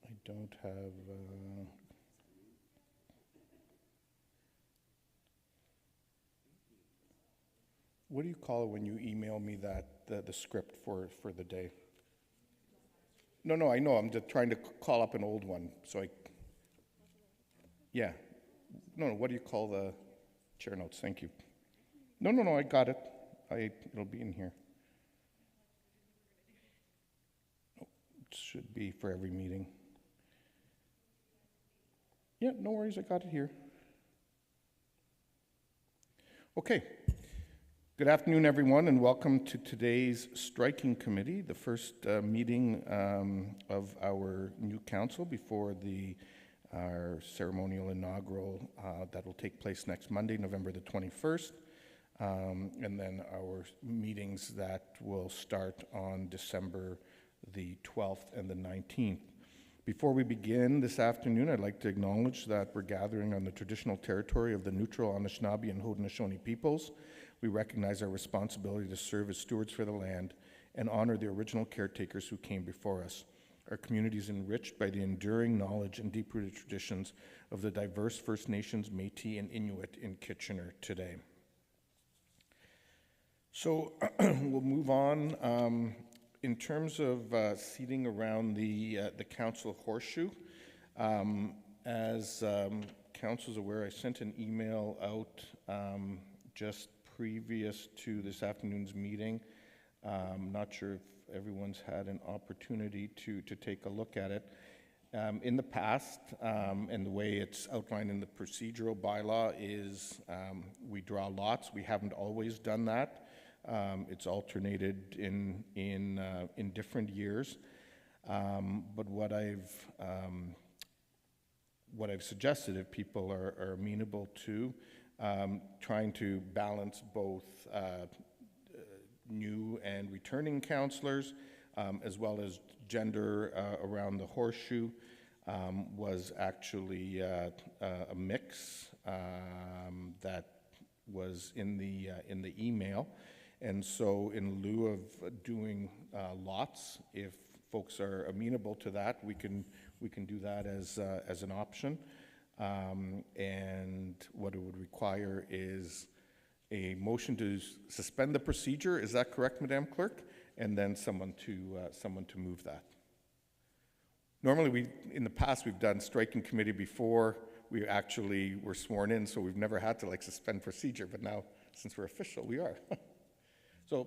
I don't have, what do you call it when you email me the script for the day? No, I know, I'm just trying to call up an old one, yeah. No, what do you call the chair notes? Thank you. No, I got it. It'll be in here. It should be for every meeting. Yeah, no worries, I got it here. Okay. Good afternoon, everyone, and welcome to today's striking committee, the first meeting of our new council before our ceremonial inaugural that will take place next Monday, November the 21st, and then our meetings that will start on December the 12th and the 19th. Before we begin this afternoon, I'd like to acknowledge that we're gathering on the traditional territory of the Neutral, Anishinaabe, and Haudenosaunee peoples. We recognize our responsibility to serve as stewards for the land and honor the original caretakers who came before us. Our community is enriched by the enduring knowledge and deep-rooted traditions of the diverse First Nations, Métis, and Inuit in Kitchener today. So we'll move on. In terms of seating around the council horseshoe, as council is aware, I sent an email out just previous to this afternoon's meeting. Not sure if everyone's had an opportunity to take a look at it. In the past, and the way it's outlined in the procedural bylaw is we draw lots. We haven't always done that. It's alternated in different years. But what I've suggested, if people are amenable to, trying to balance both new and returning councillors, as well as gender around the horseshoe, was actually a mix that was in the email. And so in lieu of doing lots, if folks are amenable to that, we can do that as an option. And what it would require is a motion to suspend the procedure. Is that correct, Madam Clerk? And then someone to move that. Normally, in the past, we've done striking committee before we actually were sworn in, so we've never had to suspend procedure. But now, since we're official, we are. So,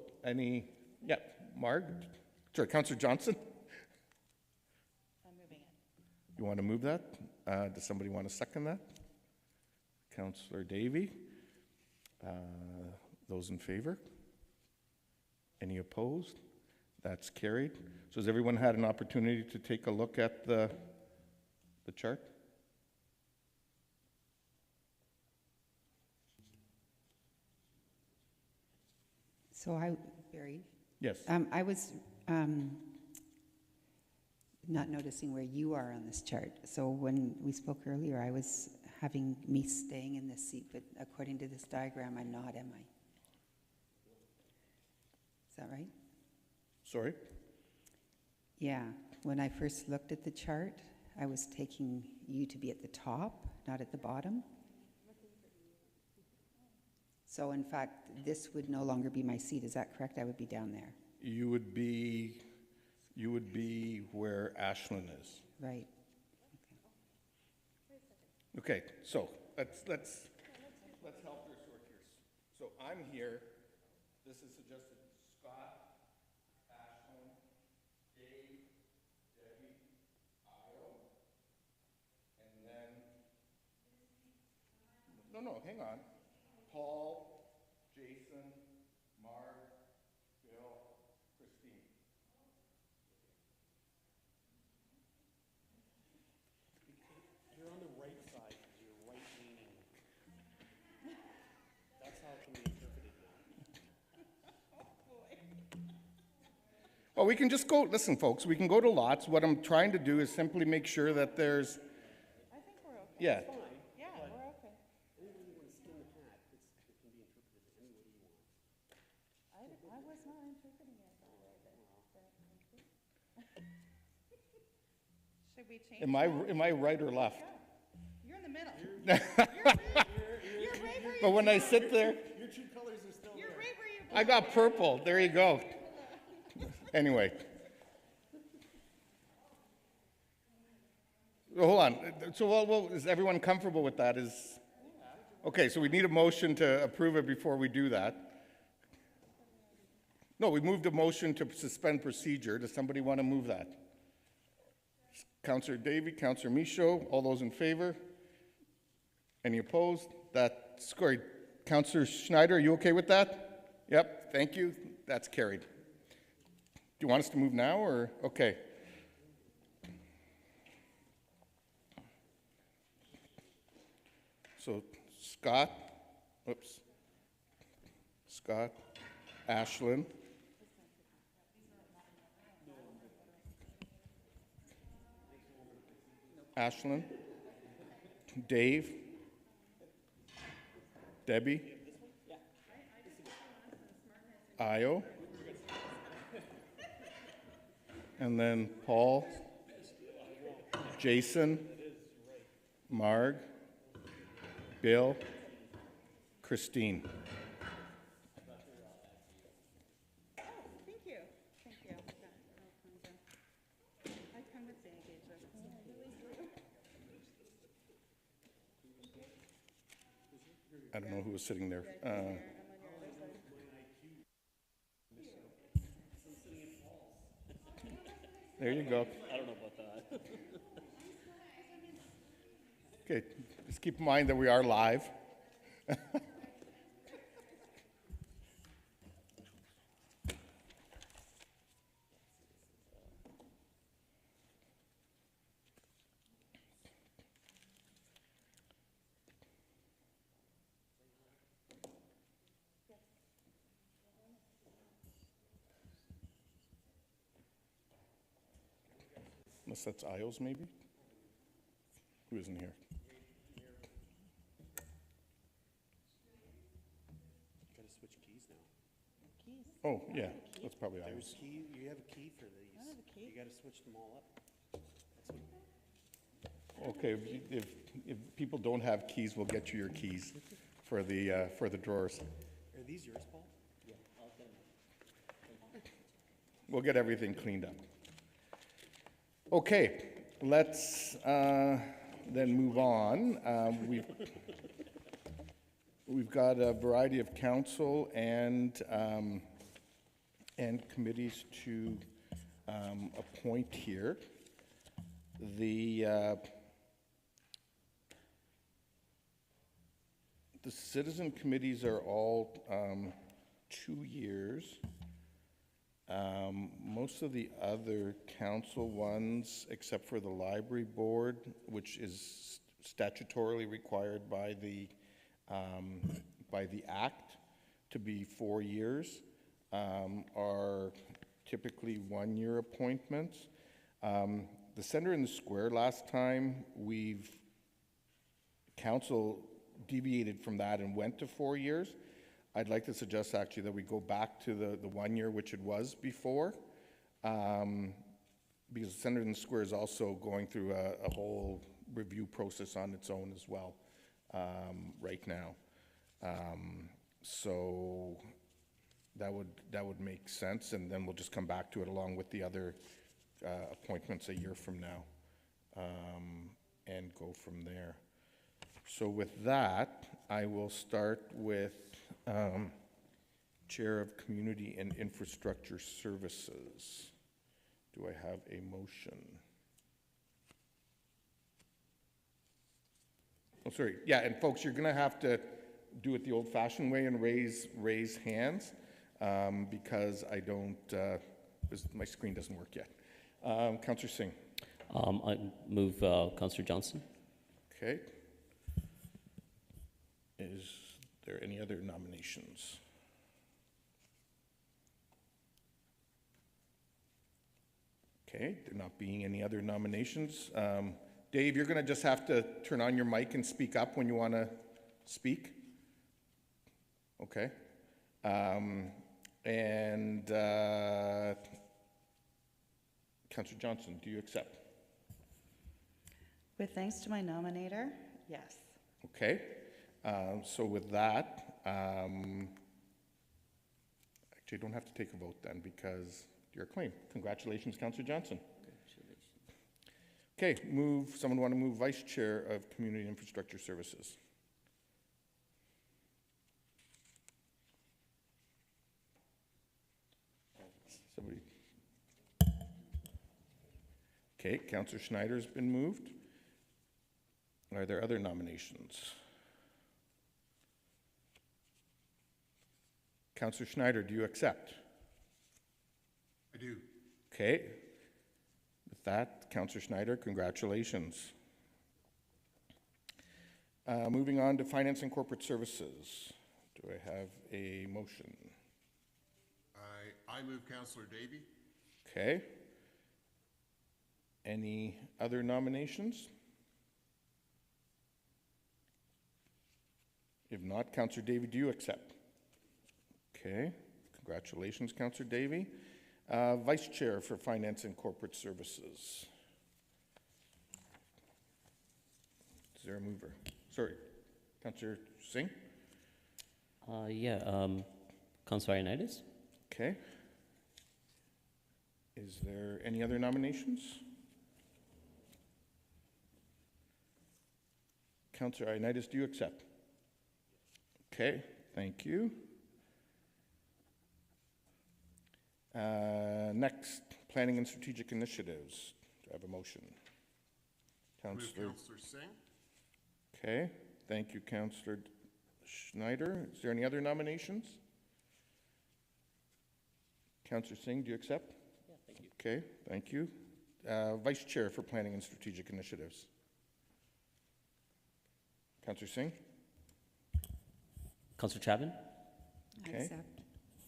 Marg? Sorry, Councillor Johnson? I'm moving it. You want to move that? Does somebody want to second that? Councillor Davey? Those in favor? Any opposed? That's carried. So has everyone had an opportunity to take a look at the chart? So Barry? Yes. I was not noticing where you are on this chart. So when we spoke earlier, I was having me staying in this seat, but according to this diagram, I'm not, am I? Is that right? Sorry? Yeah. When I first looked at the chart, I was taking you to be at the top, not at the bottom. So in fact, this would no longer be my seat. Is that correct? I would be down there. You would be where Ashlyn is. Right. Okay, so let's help her sort here. So I'm here. This is suggested Scott, Ashlyn, Dave, Debbie, Io, and then no, hang on. Paul, Jason, Marg, Bill, Christine. You're on the right side because you're right leaning. That's how it can be interpreted now. Oh boy. Well, we can just go, listen folks, we can go to lots. What I'm trying to do is simply make sure that there's, I think we're okay. yeah. It's fine. Yeah, we're okay. Anyone you want to skin the cat, it can be interpreted any way you want. I was not interpreting it that way. we change? Am I right or left? You're in the middle. You're right where But you, when I sit there, Your true colors are still you're there. right where you I got purple. There you go. Anyway. Hold on. So, well, is everyone comfortable with that? Okay, so we need a motion to approve it before we do that. No, we moved a motion to suspend procedure. Does somebody want to move that? Councillor Davey, Councillor Michaud, all those in favor? Any opposed? That's carried. Councillor Schneider, are you okay with that? Yep, thank you. That's carried. Do you want us to move now or? Okay. So Scott, Ashlyn, Dave, Debbie, Io, and then Paul, Jason, Marg, Bill, Christine. Oh, thank you. Thank you. I come with baggage. I don't know who was sitting there. There you go. I don't know about that. Okay, just keep in mind that we are live. Unless that's Isles, maybe? Who isn't here? Gotta switch keys now. Oh, yeah, that's probably Isles. Key, you have a key for these. I have a key. You gotta switch them all up. That's what, Okay, if people don't have keys, we'll get you your keys for the drawers. are these yours, Paul? Yeah. We'll get everything cleaned up. Okay, let's then move on. We've got a variety of council and committees to appoint here. The citizen committees are all 2 years. Most of the other council ones, except for the library board, which is statutorily required by the act to be 4 years, are typically 1-year appointments. The Center in the Square last time, council deviated from that and went to 4 years. I'd like to suggest actually that we go back to the 1 year, which it was before, because the Center in the Square is also going through a whole review process on its own as well right now. So that would make sense, and then we'll just come back to it along with the other appointments a year from now, and go from there. So with that, I will start with Chair of Community and Infrastructure Services. Do I have a motion? Oh, sorry. Yeah, and folks, you're going to have to do it the old-fashioned way and raise hands because I don't. My screen doesn't work yet. Councillor Singh. I move Councillor Johnson. Okay. Is there any other nominations? Okay, there not being any other nominations. Dave, you're going to just have to turn on your mic and speak up when you want to speak. Okay. Councillor Johnson, do you accept? With thanks to my nominator, yes. Okay, so with that, actually, you don't have to take a vote then because you're acclaimed. Congratulations, Councillor Johnson. Okay, someone want to move Vice Chair of Community Infrastructure Services? Somebody? Okay, Councillor Schneider's been moved. Are there other nominations? Councillor Schneider, do you accept? I do. Okay. With that, Councillor Schneider, congratulations. Moving on to Finance and Corporate Services. Do I have a motion? I move Councillor Davy. Okay. Any other nominations? If not, Councillor Davy, do you accept? Okay. Congratulations, Councillor Davy. Vice Chair for Finance and Corporate Services. Is there a mover? Sorry, Councillor Singh? Councillor Ioannidis? Okay. Is there any other nominations? Councillor Ioannidis, do you accept? Okay, thank you. Next, Planning and Strategic Initiatives. Do I have a motion? Move Councillor. Councillor Singh. Okay, thank you, Councillor Schneider. Is there any other nominations? Councillor Singh, do you accept? Yeah, thank you. Okay, thank you. Vice Chair for Planning and Strategic Initiatives. Councillor Singh? Councillor Chapman? I Okay. accept.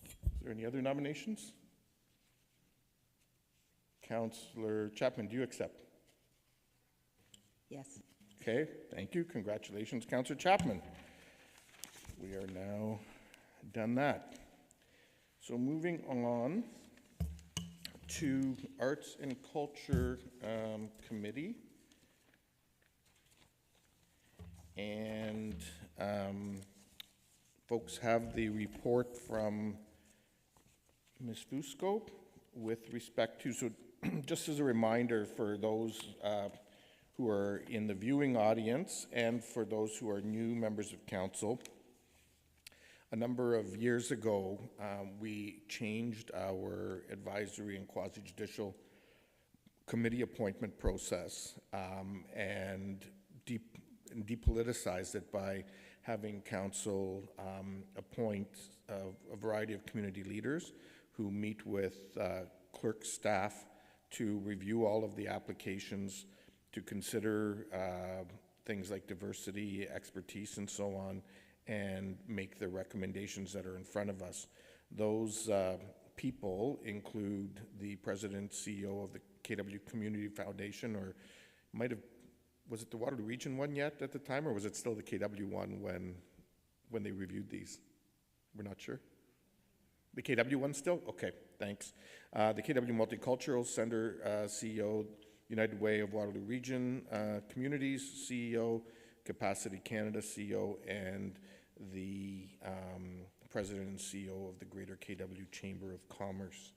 Is there any other nominations? Councillor Chapman, do you accept? Yes. Okay, thank you. Congratulations, Councillor Chapman. We are now done that. So moving on to Arts and Culture Committee. And folks have the report from Ms. Fusco with respect to, so just as a reminder for those who are in the viewing audience and for those who are new members of council, a number of years ago, we changed our advisory and quasi-judicial committee appointment process and depoliticized it by having council appoint a variety of community leaders who meet with clerk staff to review all of the applications, to consider things like diversity, expertise, and so on, and make the recommendations that are in front of us. Those people include the president, CEO of the KW Community Foundation, or might have, was it the Waterloo Region one yet at the time, or was it still the KW one when they reviewed these? We're not sure. The KW one still? Okay, thanks. The KW Multicultural Center CEO, United Way of Waterloo Region Communities CEO, Capacity Canada CEO, and the President and CEO of the Greater KW Chamber of Commerce.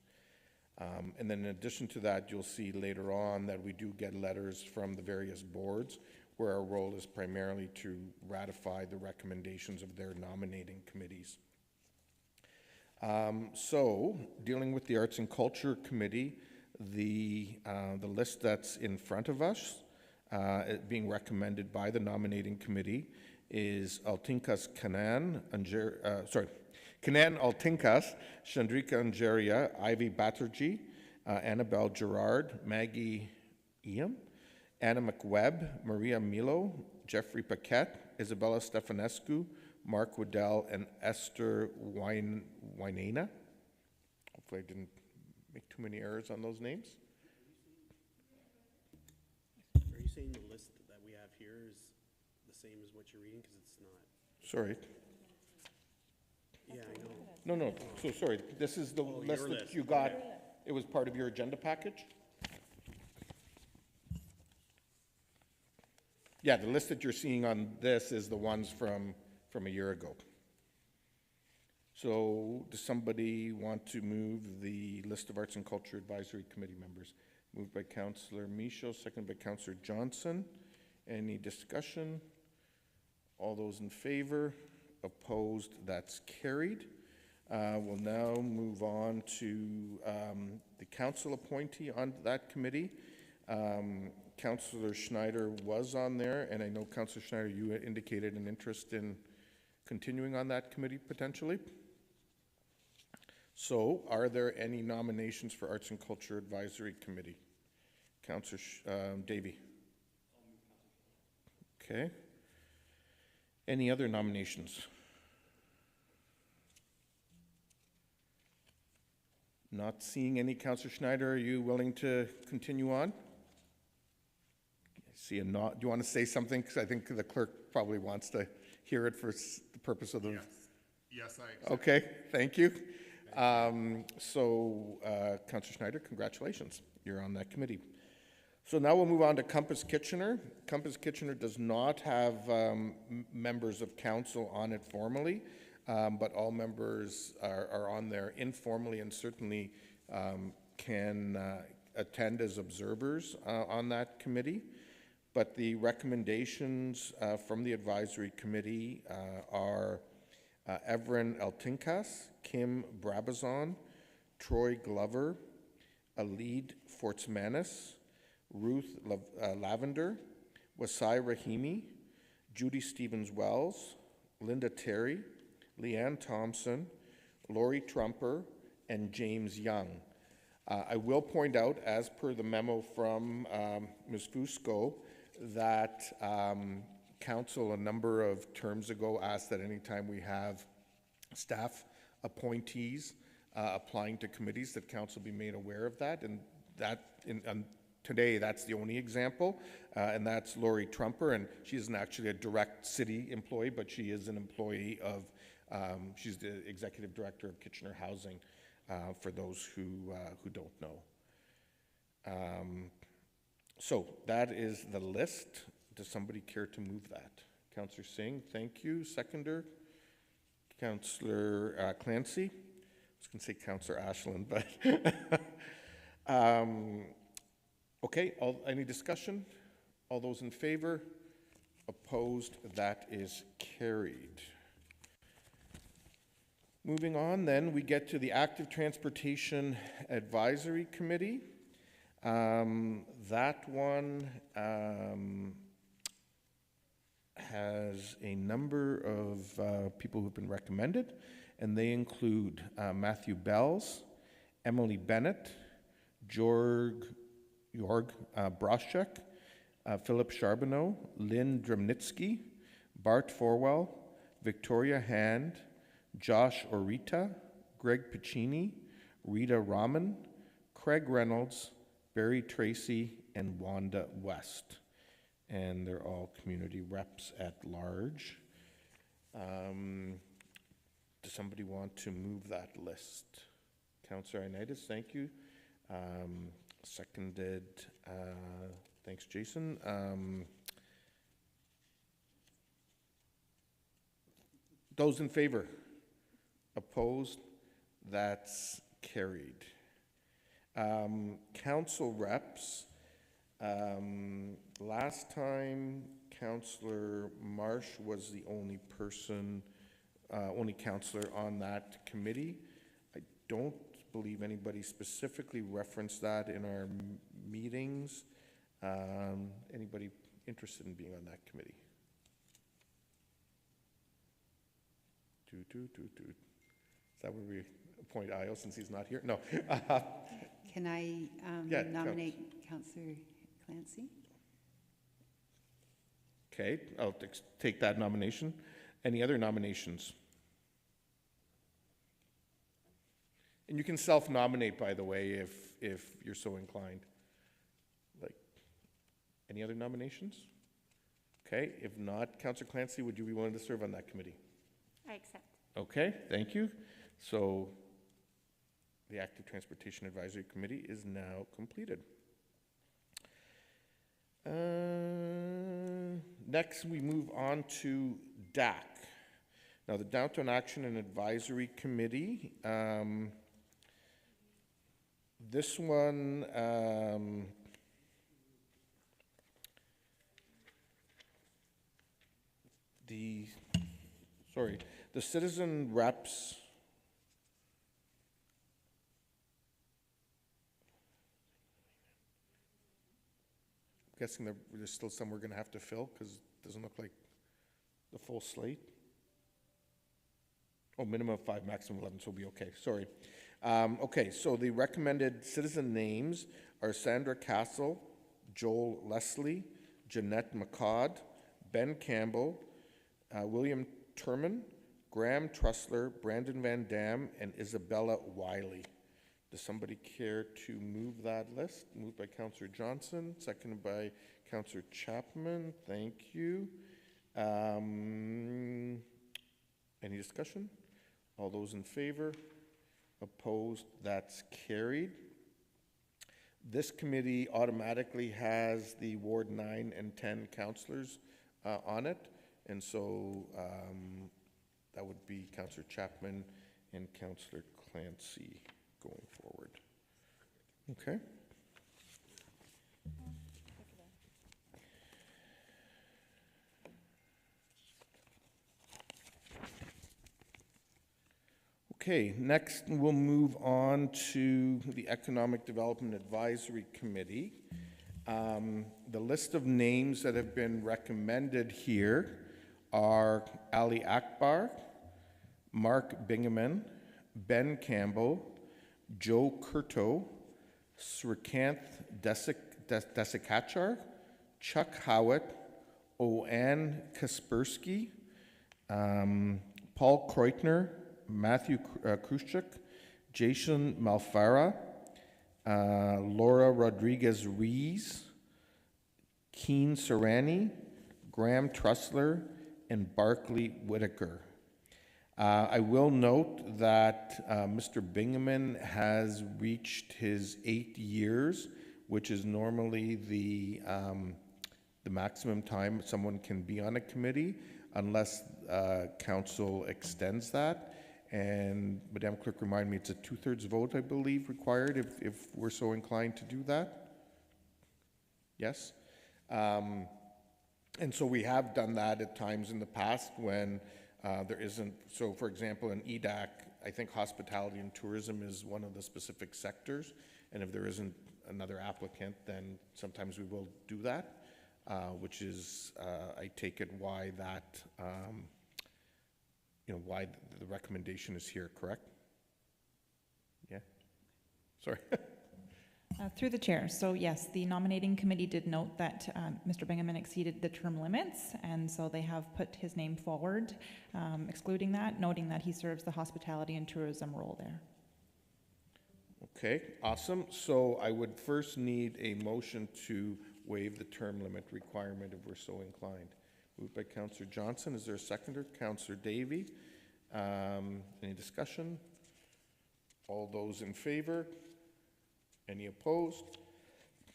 And then in addition to that, you'll see later on that we do get letters from the various boards where our role is primarily to ratify the recommendations of their nominating committees. So, dealing with the Arts and Culture Committee, the list that's in front of us, being recommended by the nominating committee, is Altinkas Kanan, Kanan Altinkas, Chandrika Angeria, Ivy Batterjee, Annabelle Gerard, Maggie Eam, Anna McWebb, Maria Milo, Jeffrey Paquette, Isabella Stefanescu, Mark Waddell, and Esther Wynena. Hopefully I didn't make too many errors on those names. Are you saying the list that we have here is the same as what you're reading? Because it's not. Sorry. Yeah, I know. No, so sorry. This is the Oh, list your that list. you got. Okay. It was part of your agenda package? Yeah, the list that you're seeing on this is the ones from a year ago. So does somebody want to move the list of Arts and Culture Advisory Committee members? Moved by Councillor Michaud, seconded by Councillor Johnson. Any discussion? All those in favor? Opposed? That's carried. We'll now move on to the council appointee on that committee. Councillor Schneider was on there, and I know Councillor Schneider, you had indicated an interest in continuing on that committee potentially. So, are there any nominations for Arts and Culture Advisory Committee? Councillor Davey. Okay. Any other nominations? Not seeing any. Councillor Schneider, are you willing to continue on? I see a nod. Do you want to say something? Because I think the clerk probably wants to hear it for the purpose of the... Yes. Yes, I accept. Okay, thank you. Councillor Schneider, congratulations. You're on that committee. So now we'll move on to Compass Kitchener. Compass Kitchener does not have members of council on it formally, but all members are on there informally and certainly can attend as observers on that committee. But the recommendations from the advisory committee are Evren Eltinkas, Kim Brabazon, Troy Glover, Alid Fortsmanis, Ruth Lavender, Wasai Rahimi, Judy Stevens-Wells, Linda Terry, Leanne Thompson, Lori Trumper, and James Young. I will point out, as per the memo from Ms. Fusco, that council a number of terms ago asked that anytime we have staff appointees applying to committees that council be made aware of that, and that today that's the only example, and that's Lori Trumper, and she isn't actually a direct city employee, but she is an employee of, she's the executive director of Kitchener Housing, for those who don't know. So that is the list. Does somebody care to move that? Councillor Singh, thank you. Seconder, Councillor Clancy. I was going to say Councillor Ashland, but okay. Any discussion? All those in favor? Opposed? That is carried. Moving on, then we get to the Active Transportation Advisory Committee. That one has a number of people who've been recommended, and they include Matthew Bells, Emily Bennett, Jorg Broschek, Philip Charbonneau, Lynn Dremnitsky, Bart Forwell, Victoria Hand, Josh Orita, Greg Piccini, Rita Rahman, Craig Reynolds, Barry Tracy, and Wanda West. And they're all community reps at large. Does somebody want to move that list? Councillor Ioannidis, thank you. Seconded, thanks Jason. Those in favor? Opposed? That's carried. Council reps. Last time, Councillor Marsh was the only person, only councillor on that committee. I don't believe anybody specifically referenced that in our meetings. Anybody interested in being on that committee? Is that where we appoint Io since he's not here? No. Can I Yeah, nominate Councillor Clancy? Okay, I'll take that nomination. Any other nominations? And you can self-nominate, by the way, if you're so inclined. Like, any other nominations? Okay, if not, Councillor Clancy, would you be willing to serve on that committee? I accept. Okay, thank you. So the Active Transportation Advisory Committee is now completed. Next, we move on to DAC. Now, the Downtown Action and Advisory Committee, this one, the citizen reps, I'm guessing that there's still some we're going to have to fill because it doesn't look like the full slate. Oh, minimum of 5, maximum 11, so we'll be okay. Sorry. Okay, so the recommended citizen names are Sandra Castle, Joel Leslie, Jeanette McCod, Ben Campbell, William Turman, Graham Trussler, Brandon Van Dam, and Isabella Wiley. Does somebody care to move that list? Moved by Councillor Johnson, seconded by Councillor Chapman. Thank you. Any discussion? All those in favor? Opposed? That's carried. This committee automatically has the Ward 9 and 10 councillors on it, and so that would be Councillor Chapman and Councillor Clancy going forward. Okay. Okay, next we'll move on to the Economic Development Advisory Committee. The list of names that have been recommended here are Ali Akbar, Mark Bingaman, Ben Campbell, Joe Curto, Srikanth Desikachar, Chuck Howitt, Oanne Kaspersky, Paul Kreutner, Matthew Kruschuk, Jason Malfara, Laura Rodriguez-Rees, Keen Serrani, Graham Trussler, and Barclay Whitaker. I will note that Mr. Bingaman has reached his 8 years, which is normally the maximum time someone can be on a committee, unless council extends that. And Madam Clerk, remind me, it's a 2/3 vote, I believe, required if we're so inclined to do that? Yes? And so we have done that at times in the past when there isn't, so for example, in EDAC, I think hospitality and tourism is one of the specific sectors, and if there isn't another applicant, then sometimes we will do that, which is, I take it, why that, why the recommendation is here, correct? Yeah? Sorry. Through the chair. So yes, the nominating committee did note that Mr. Bingaman exceeded the term limits, and so they have put his name forward, excluding that, noting that he serves the hospitality and tourism role there. Okay, awesome. So I would first need a motion to waive the term limit requirement if we're so inclined. Moved by Councillor Johnson. Is there a seconder? Councillor Davey. Any discussion? All those in favor? Any opposed?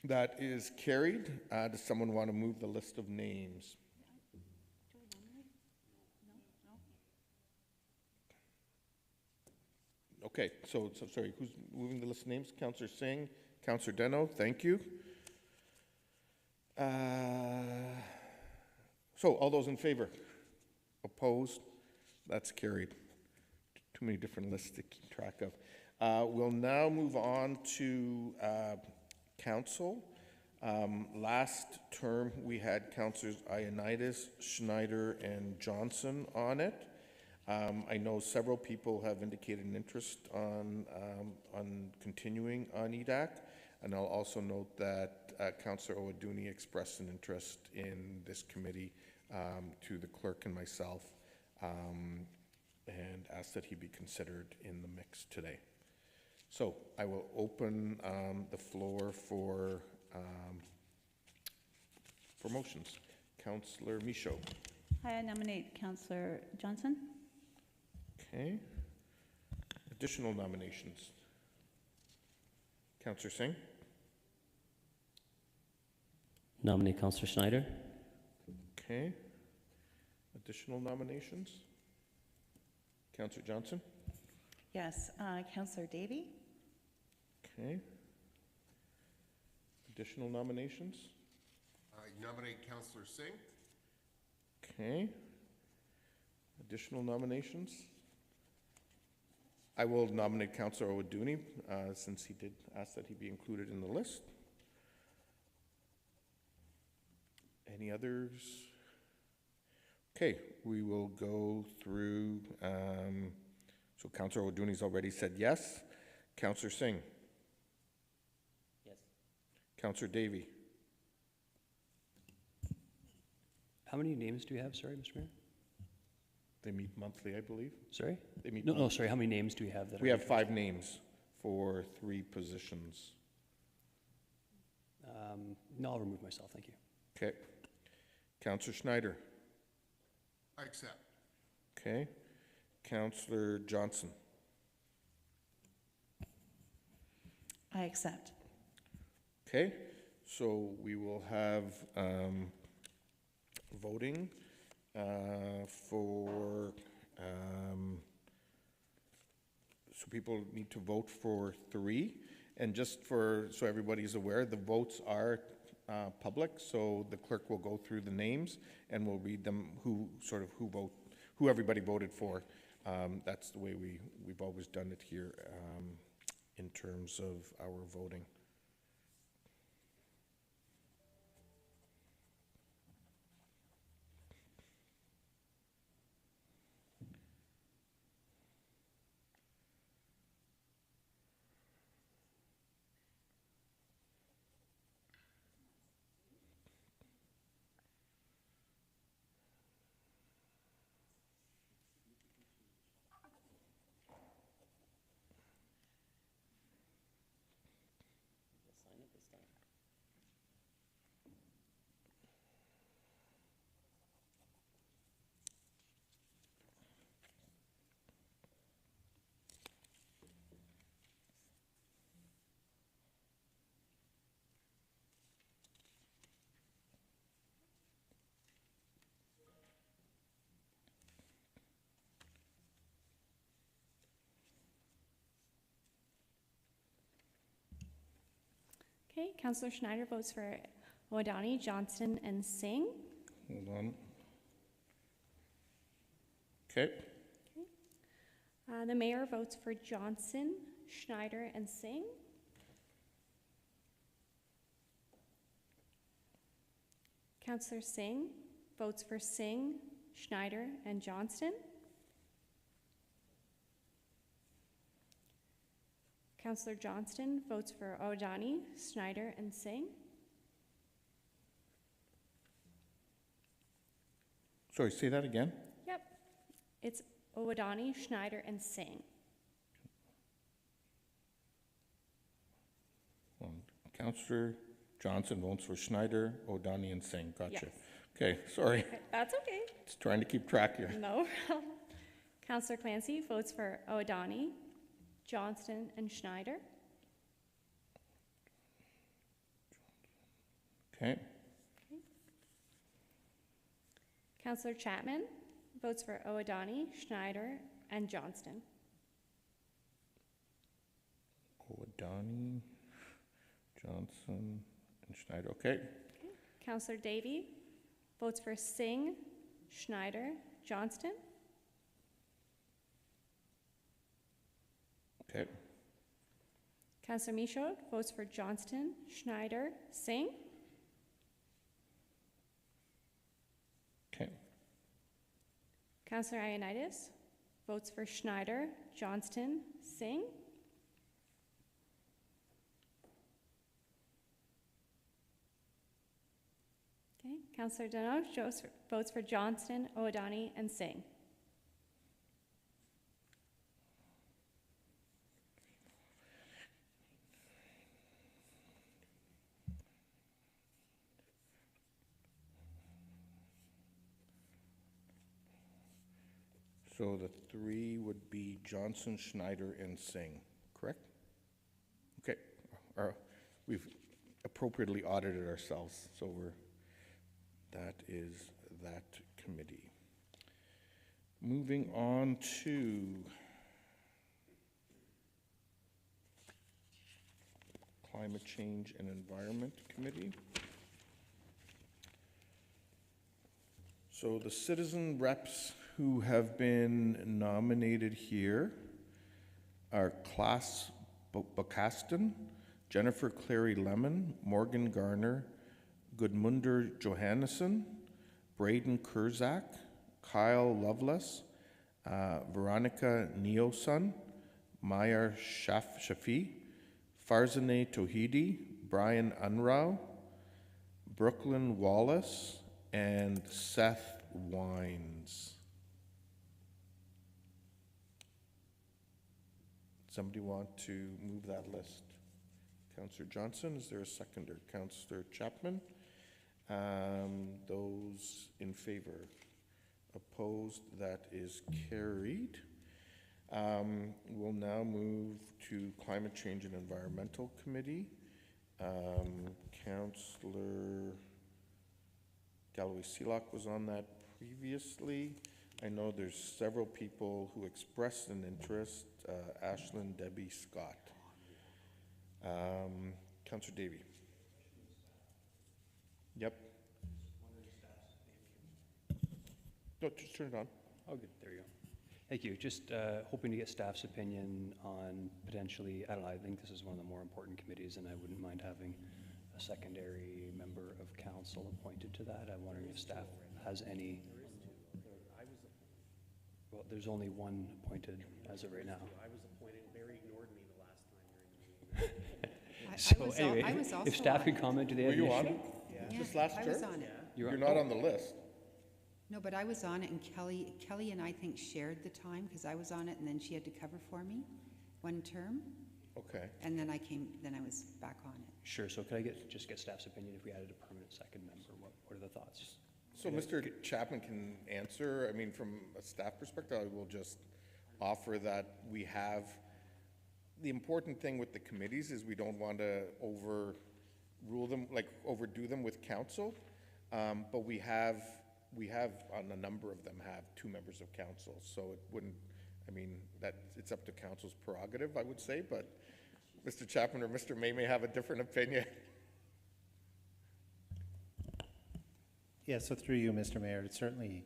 That is carried. Does someone want to move the list of names? Okay, so sorry, who's moving the list of names? Councillor Singh, Councillor Deno, thank you. So all those in favor? Opposed? That's carried. Too many different lists to keep track of. We'll now move on to council. Last term, we had Councillors Ioannidis, Schneider, and Johnson on it. I know several people have indicated an interest on continuing on EDAC, and I'll also note that Councillor Owaduni expressed an interest in this committee to the clerk and myself, and asked that he be considered in the mix today. So I will open the floor for motions. Councillor Michaud. I nominate Councillor Johnson. Okay. Additional nominations. Councillor Singh. Nominate Councillor Schneider. Okay. Additional nominations? Councillor Johnson? Yes, Councillor Davy, Okay. Additional nominations? I nominate Councillor Singh. Okay. Additional nominations? I will nominate Councillor Owaduni, since he did ask that he be included in the list. Any others? Okay, we will go through, so Councillor Owaduni's already said yes. Councillor Singh? Yes. Councillor Davy? How many names do we have, sorry, Mr. Mayor? They meet monthly, I believe. Sorry? They meet No, monthly. sorry, how many names do we have that are? We have 5 names for 3 positions. No, I'll remove myself, thank you. Okay. Councillor Schneider? I accept. Okay. Councillor Johnson? I accept. Okay, so we will have voting for, so people need to vote for 3. And just for, so everybody's aware, the votes are public, so the clerk will go through the names and we'll read them, who everybody voted for. That's the way we've always done it here in terms of our voting. Sign it this time. Okay, Councillor Schneider votes for Wadani, Johnston, and Singh. Hold on. Okay, The mayor votes for Johnson, Schneider, and Singh. Councillor Singh votes for Singh, Schneider, and Johnston. Councillor Johnston votes for Odani, Schneider, and Singh. sorry, say that again? Yep, it's Odani, Schneider, and Singh. Councillor Johnson votes for Schneider, O'Donnell, and Singh. Gotcha. Yes. Okay, sorry. Okay, that's okay. Just trying to keep track here. No problem. Councillor Clancy votes for Odani, Johnston, and Schneider. Okay, Councillor Chapman votes for Odani, Schneider, and Johnston. O'Donnell, Johnson, and Schneider. Okay, Councillor Davy votes for Singh, Schneider, Johnston. okay, Councillor Michaud votes for Johnston, Schneider, Singh. okay, Councillor Ioannidis votes for Schneider, Johnston, Singh. Okay, Councillor Denoch votes for Johnston, O'Donnell, and Singh. so the 3 would be Johnson, Schneider, and Singh, correct? Okay, we've appropriately audited ourselves, so that is that committee. Moving on to Climate Change and Environment Committee. So the citizen reps who have been nominated here are Klaas Bokaston, Jennifer Clary Lemon, Morgan Garner, Gudmundur Johannesson, Braden Kurzak, Kyle Loveless, Veronica Neosun, Maya Shafi, Farzaneh Tohidi, Brian Unrau, Brooklyn Wallace, and Seth Wines. Somebody want to move that list? Councillor Johnson, is there a seconder? Councillor Chapman? Those in favor? Opposed? That is carried. We'll now move to Climate Change and Environmental Committee. Councillor Galloway-Seelock was on that previously. I know there's several people who expressed an interest. Ashlyn, Debbie, Scott. Councillor Davey. Yep. No, just turn it on. Oh, good, there you go. Thank you. Just hoping to get staff's opinion on potentially, I don't know, I think this is one of the more important committees, and I wouldn't mind having a secondary member of council appointed to that. I'm wondering if staff has any. Well, there's only one appointed as of right now. I was appointed, Barry ignored me the last time during the meeting. So anyway, I was also if staff on could it. comment, do they Were have you an on issue? it? Yeah, Just last I term? was on it. You're not on the list. No, but I was on it, and Kelly and I think shared the time, because I was on it, and then she had to cover for me one term, Okay. and then I was back on it. Sure, so could I just get staff's opinion if we added a permanent second member? What are the thoughts? So Mr. Chapman can answer. I mean, from a staff perspective, I will just offer that we have, the important thing with the committees is we don't want to overrule them, like overdo them with council. But we have, on a number of them, have 2 members of council. So it wouldn't, I mean, that it's up to council's prerogative, I would say, but Mr. Chapman or Mr. May have a different opinion. Yeah, so through you, Mr. Mayor, it's certainly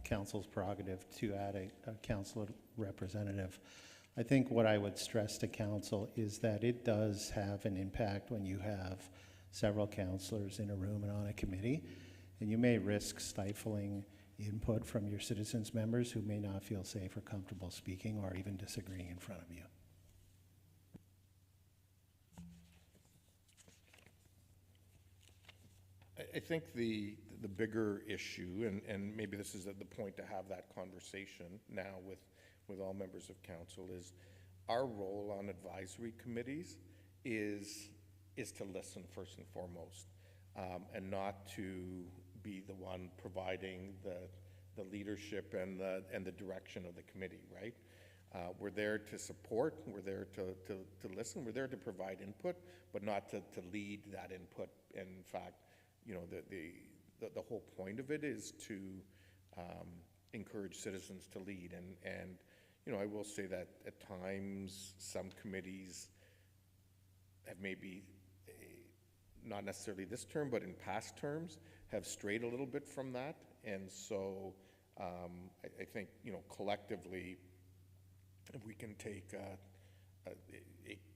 council's prerogative to add a council representative. I think what I would stress to council is that it does have an impact when you have several councillors in a room and on a committee, and you may risk stifling input from your citizens members who may not feel safe or comfortable speaking or even disagreeing in front of you. I think the bigger issue, and maybe this is at the point to have that conversation now with all members of council, is our role on advisory committees is to listen first and foremost, and not to be the one providing the leadership and the direction of the committee, right? We're there to support, we're there to listen, we're there to provide input, but not to lead that input. In fact, you know, the whole point of it is to encourage citizens to lead. And you know, I will say that at times some committees have maybe, not necessarily this term, but in past terms, have strayed a little bit from that. And so I think, you know, collectively, if we can take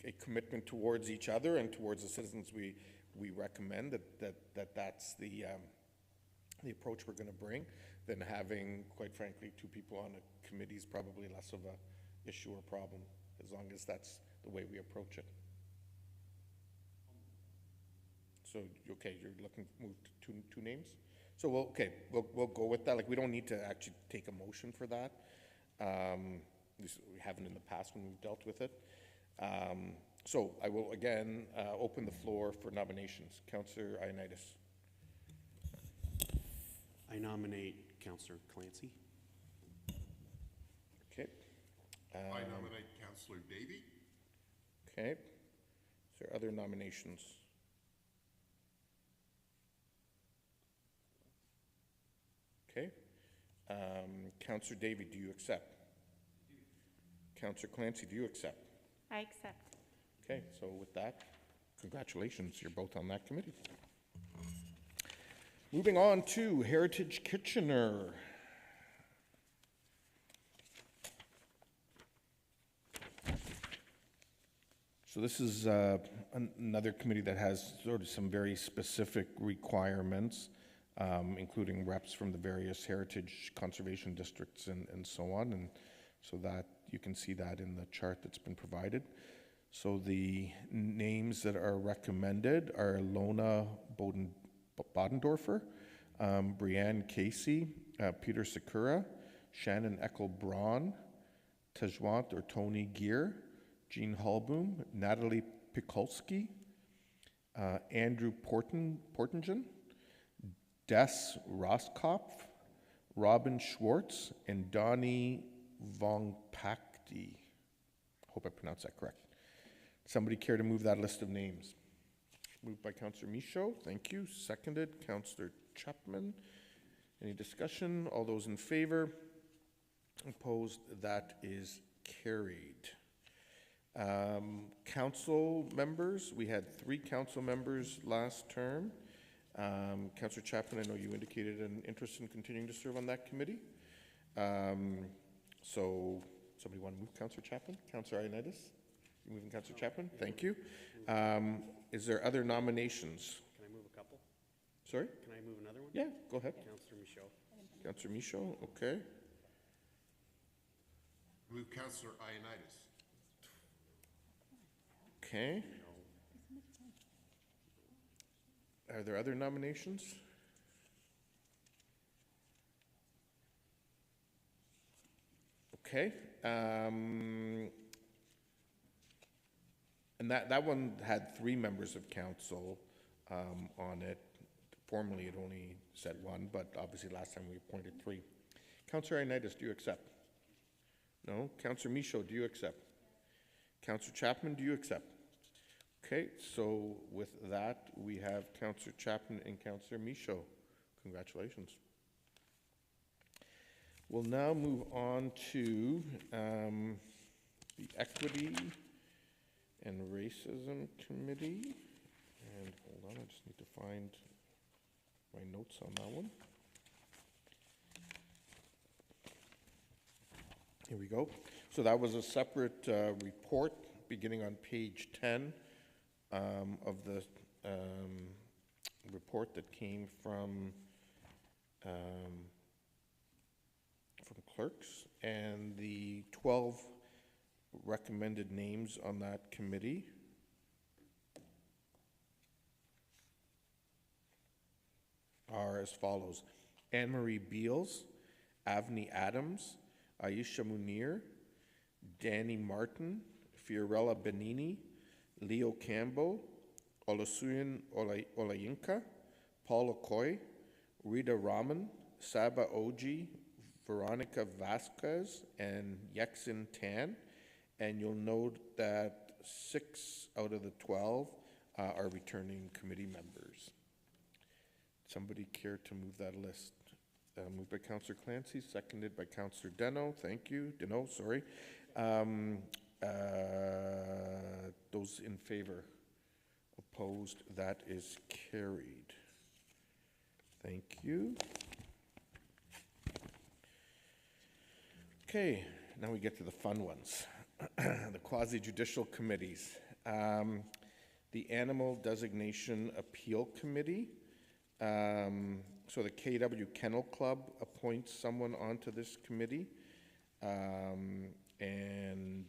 a commitment towards each other and towards the citizens we recommend, that's the approach we're going to bring, then having, quite frankly, 2 people on a committee is probably less of a issue or problem, as long as that's the way we approach it. So, okay, you're looking to move to two names? So, we'll go with that. Like, we don't need to actually take a motion for that. At least we haven't in the past when we've dealt with it. So I will again open the floor for nominations. Councillor Ioannidis. I nominate Councillor Clancy. Okay. I nominate Councillor Davey. Okay. Is there other nominations? Okay. Councillor Davy, do you accept? Councillor Clancy, do you accept? I accept. Okay, so with that, congratulations, you're both on that committee. Moving on to Heritage Kitchener. So this is another committee that has sort of some very specific requirements, including reps from the various heritage conservation districts and so on. And so that you can see that in the chart that's been provided. So the names that are recommended are Lona Bodendorfer, Brianne Casey, Peter Sakura, Shannon Eckel-Braun, Tejwant or Tony Gear, Jean Halboom, Natalie Pikulski, Andrew Portingen, Des Roskopf, Robin Schwartz, and Donnie Vongpakdi. Hope I pronounced that correct. Somebody care to move that list of names? Moved by Councillor Michaud, thank you. Seconded, Councillor Chapman. Any discussion? All those in favor? Opposed? That is carried. Council members, we had 3 council members last term. Councillor Chapman, I know you indicated an interest in continuing to serve on that committee. So somebody want to move Councillor Chapman? Councillor Ioannidis? You moving Councillor Chapman? Thank you. Is there other nominations? Can I move a couple? Sorry? Can I move another one? Yeah, go ahead. Councillor Michaud. Councillor Michaud, okay. Move Councillor Ioannidis. Okay. Are there other nominations? Okay. And that one had 3 members of council on it. Formally, it only said 1, but obviously last time we appointed 3. Councillor Ioannidis, do you accept? No? Councillor Michaud, do you accept? Councillor Chapman, do you accept? Okay, so with that, we have Councillor Chapman and Councillor Michaud. Congratulations. We'll now move on to the Equity and Racism Committee. And hold on, I just need to find my notes on that one. Here we go. So that was a separate report beginning on page 10 of the report that came from clerks, and the 12 recommended names on that committee are as follows: Anne-Marie Beals, Avni Adams, Aisha Munir, Danny Martin, Fiorella Benini, Leo Campbell, Olusegun Olayinka, Paul Okoye, Rita Raman, Saba Oji, Veronica Vasquez, and Yexin Tan. And you'll note that 6 out of the 12 are returning committee members. Somebody care to move that list? Moved by Councillor Clancy, seconded by Councillor Deno. Thank you. Deno, sorry. Those in favor? Opposed? That is carried. Thank you. Okay, now we get to the fun ones. The quasi-judicial committees. The Animal Designation Appeal Committee. So the KW Kennel Club appoints someone onto this committee. And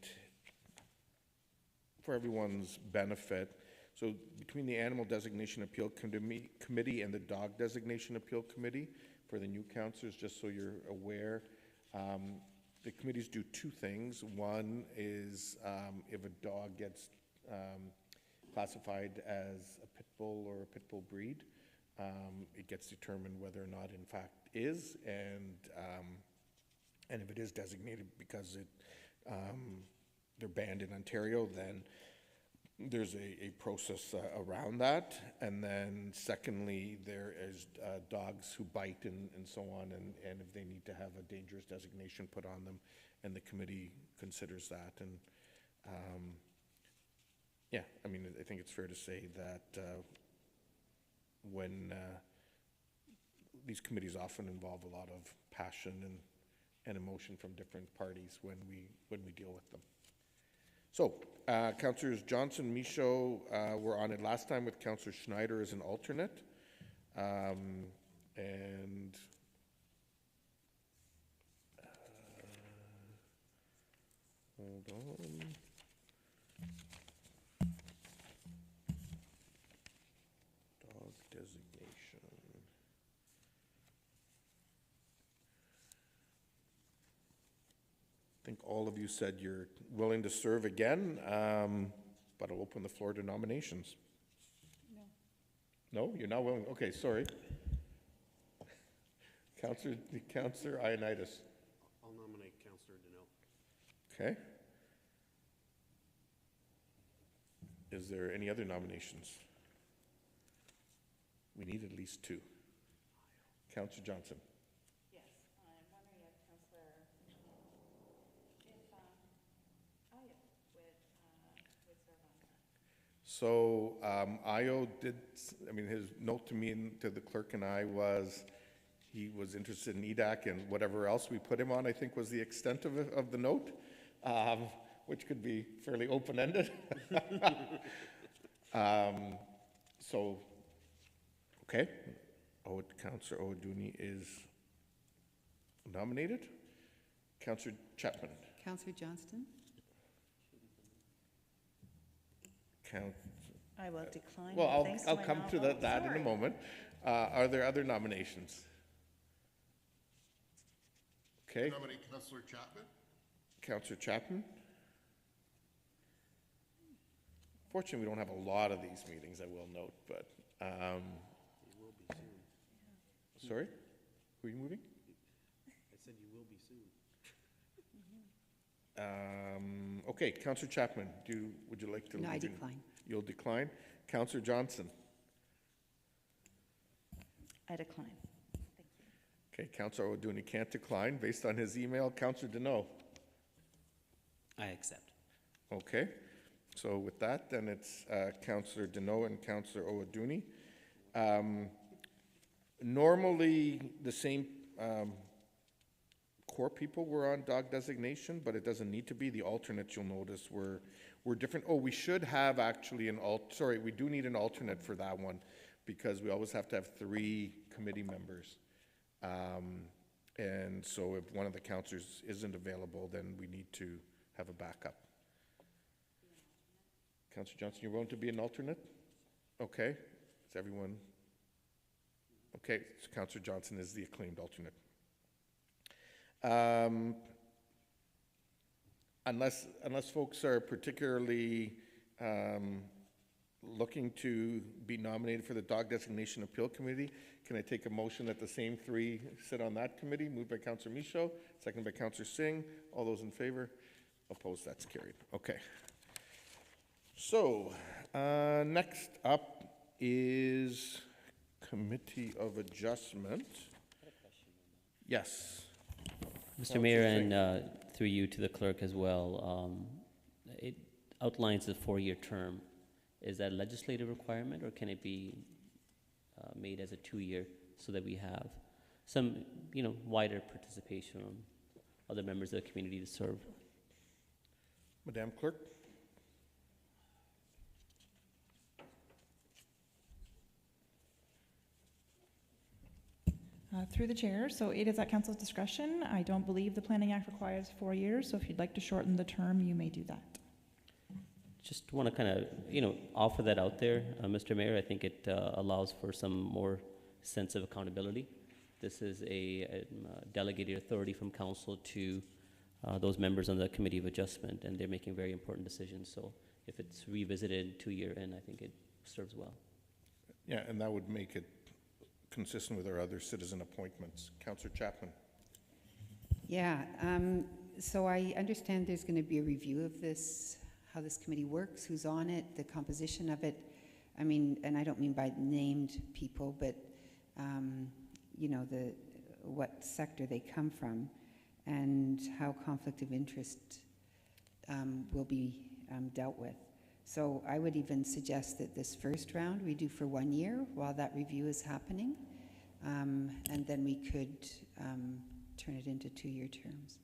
for everyone's benefit, so between the Animal Designation Appeal Committee and the Dog Designation Appeal Committee, for the new councillors, just so you're aware, the committees do 2 things. One is if a dog gets classified as a pit bull or a pit bull breed, it gets determined whether or not in fact is, and if it is designated because they're banned in Ontario, then there's a process around that. And then secondly, there is dogs who bite and so on, and if they need to have a dangerous designation put on them, and the committee considers that. And yeah, I mean, I think it's fair to say that when these committees often involve a lot of passion and emotion from different parties when we deal with them. So, Councillors Johnson, Michaud were on it last time with Councillor Schneider as an alternate. And hold on. Dog designation. I think all of you said you're willing to serve again, but I'll open the floor to nominations. No? No? You're not willing? Okay, sorry. Councillor Ioannidis. I'll nominate Councillor Deneau. Okay. Is there any other nominations? We need at least two. Councillor Johnson. Yes, I'm wondering if Councillor, Ayo would serve on that. So Ayo did, I mean, his note to me and to the clerk and I was he was interested in EDAC and whatever else we put him on, I think was the extent of the note, which could be fairly open-ended. So, okay. Councillor Owaduni is nominated. Councillor Chapman. Councillor Johnston? I will decline. Well, Thanks I'll my come to novel. that in a Sorry. moment. Are there other nominations? Okay, Nominate Councillor Chapman. Councillor Chapman. Fortunately, we don't have a lot of these meetings, I will note, but, You will be soon. sorry? Who are you moving? I said you will be soon. Okay, Councillor Chapman, would you like to? No, I leave in- decline. You'll decline. Councillor Johnson. I decline. Okay, Councillor Owaduni can't decline based on his email. Councillor Deneau. I accept. Okay, so with that, then it's Councillor Deneau and Councillor Owaduni. Normally, the same core people were on dog designation, but it doesn't need to be. The alternates, you'll notice, were different. Oh, we should have actually we do need an alternate for that one, because we always have to have 3 committee members. And so if one of the councillors isn't available, then we need to have a backup. Councillor Johnson, you're willing to be an alternate? Okay. Is everyone? Okay, so Councillor Johnson is the acclaimed alternate. Unless folks are particularly looking to be nominated for the Dog Designation Appeal Committee, can I take a motion that the same 3 sit on that committee? Moved by Councillor Michaud, seconded by Councillor Singh. All those in favor? Opposed? That's carried. Okay. So, next up is Committee of Adjustment. Yes. Mr. Mayor, and through you to the clerk as well, it outlines the 4-year term. Is that a legislative requirement, or can it be made as a 2-year so that we have some, wider participation from other members of the community to serve? Madam Clerk. Through the chair, so it is at council's discretion. I don't believe the Planning Act requires 4 years, so if you'd like to shorten the term, you may do that. Just want to kind of, offer that out there, Mr. Mayor. I think it allows for some more sense of accountability. This is a delegated authority from council to those members on the Committee of Adjustment, and they're making very important decisions. So if it's revisited 2-year in, I think it serves well. Yeah, and that would make it consistent with our other citizen appointments. Councillor Chapman. Yeah, so I understand there's going to be a review of this how this committee works, who's on it, the composition of it. I mean, and I don't mean by named people, but, you know, what sector they come from and how conflict of interest will be dealt with. So I would even suggest that this first round we do for 1 year while that review is happening, and then we could turn it into 2-year terms.